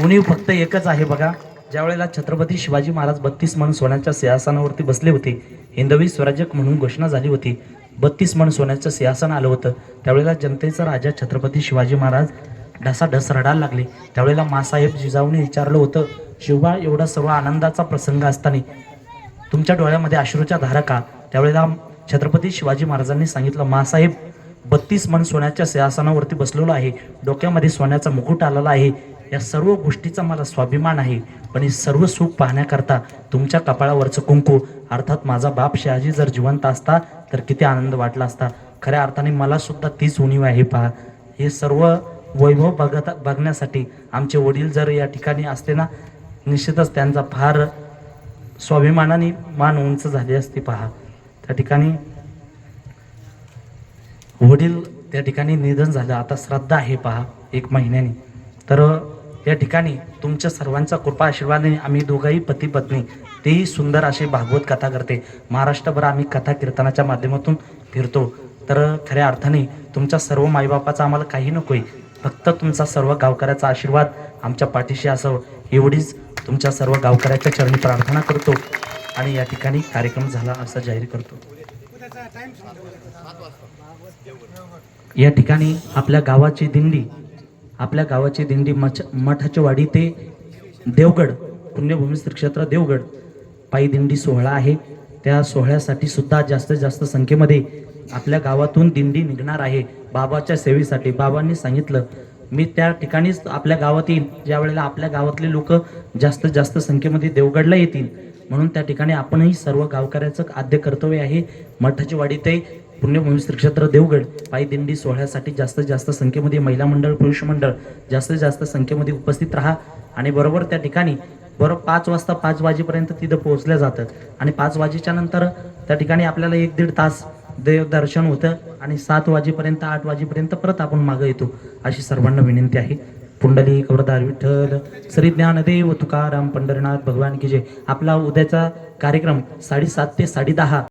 उणीव फक्त एकच आहे बघा. ज्या वेळेला छत्रपती शिवाजी महाराज 32 मन सोन्याच्या सिंहासनावरती बसले होते, हिंदवी स्वराज्यक म्हणून घोषणा झाली होती, 32 मन सोन्याचं सिंहासन आलं होतं, त्यावेळेला जनतेचा राजा छत्रपती शिवाजी महाराज ढसाढस रडायला लागले. त्यावेळेला मासाहेब जिजाऊने विचारलं होतं, शिवबा एवढा सर्व आनंदाचा प्रसंग असताना तुमच्या डोळ्यामध्ये अश्रूच्या धारा का? त्यावेळेला छत्रपती शिवाजी महाराजांनी सांगितलं, मासाहेब 32 मन सोन्याच्या सिंहासनावरती बसलेलो आहे, डोक्यामध्ये सोन्याचा मुकुट आलेला आहे, या सर्व गोष्टीचा मला स्वाभिमान आहे, पण हे सर्व सुख पाहण्याकरता तुमच्या कपाळावरचं कुंकू अर्थात माझा बाप शहाजी जर जिवंत असता तर किती आनंद वाटला असता. खऱ्या अर्थाने मला सुद्धा तीच उणीव आहे पहा. हे सर्व वैभव बघण्यासाठी आमचे वडील जर या ठिकाणी असते ना, निश्चितच त्यांचा फार स्वाभिमानाने मान उंच झाली असती. पहा त्या ठिकाणी वडील त्या ठिकाणी निधन झालं. आता श्राद्ध आहे पहा 1 महिन्याने. तर या ठिकाणी तुमच्या सर्वांचा कृपा आशीर्वादाने आम्ही दोघंही पती पत्नी तेही सुंदर असे भागवत कथा करते. महाराष्ट्रभर आम्ही कथा कीर्तनाच्या माध्यमातून फिरतो. तर खऱ्या अर्थाने तुमच्या सर्व माईबापाचा आम्हाला काही नकोय, फक्त तुमचा सर्व गावकऱ्याचा आशीर्वाद आमच्या पाठीशी असावं एवढीच तुमच्या सर्व गावकऱ्याच्या चरणी प्रार्थना करतो आणि या ठिकाणी कार्यक्रम झाला असं जाहीर करतो. या ठिकाणी आपल्या गावाची दिंडी मठाची वाडी ते देवगड पुण्यभूमी श्री क्षेत्र देवगड पायी दिंडी सोहळा आहे. त्या सोहळ्यासाठी सुद्धा जास्तीत जास्त संख्येमध्ये आपल्या गावातून दिंडी निघणार आहे बाबाच्या सेवेसाठी. बाबांनी सांगितलं मी त्या ठिकाणीच आपल्या गावात येईल ज्या वेळेला आपल्या गावातले लोक जास्तीत जास्त संख्येमध्ये देवगडला येतील. म्हणून त्या ठिकाणी आपणही सर्व गावकऱ्याचं आद्य कर्तव्य आहे मठाची वाडी ते पुण्यभूमी श्री क्षेत्र देवगड पायी दिंडी सोहळ्यासाठी जास्तीत जास्त संख्येमध्ये महिला मंडळ पुरुष मंडळ जास्तीत जास्त संख्येमध्ये उपस्थित राहा. आणि बरोबर त्या ठिकाणी 5 वाजेपर्यंत तिथं पोहोचल्या जातं आणि 5 वाजेच्या नंतर त्या ठिकाणी आपल्याला 1-1.5 तास देवदर्शन होतं आणि 7 वाजेपर्यंत 8 वाजेपर्यंत परत आपण मागं येतो अशी सर्वांना विनंती आहे. पुंडलिक वरदार विठ्ठल श्री ज्ञानदेव तुकाराम पंढरीनाथ भगवान की जय. आपला उद्याचा कार्यक्रम 7:30 ते 10:30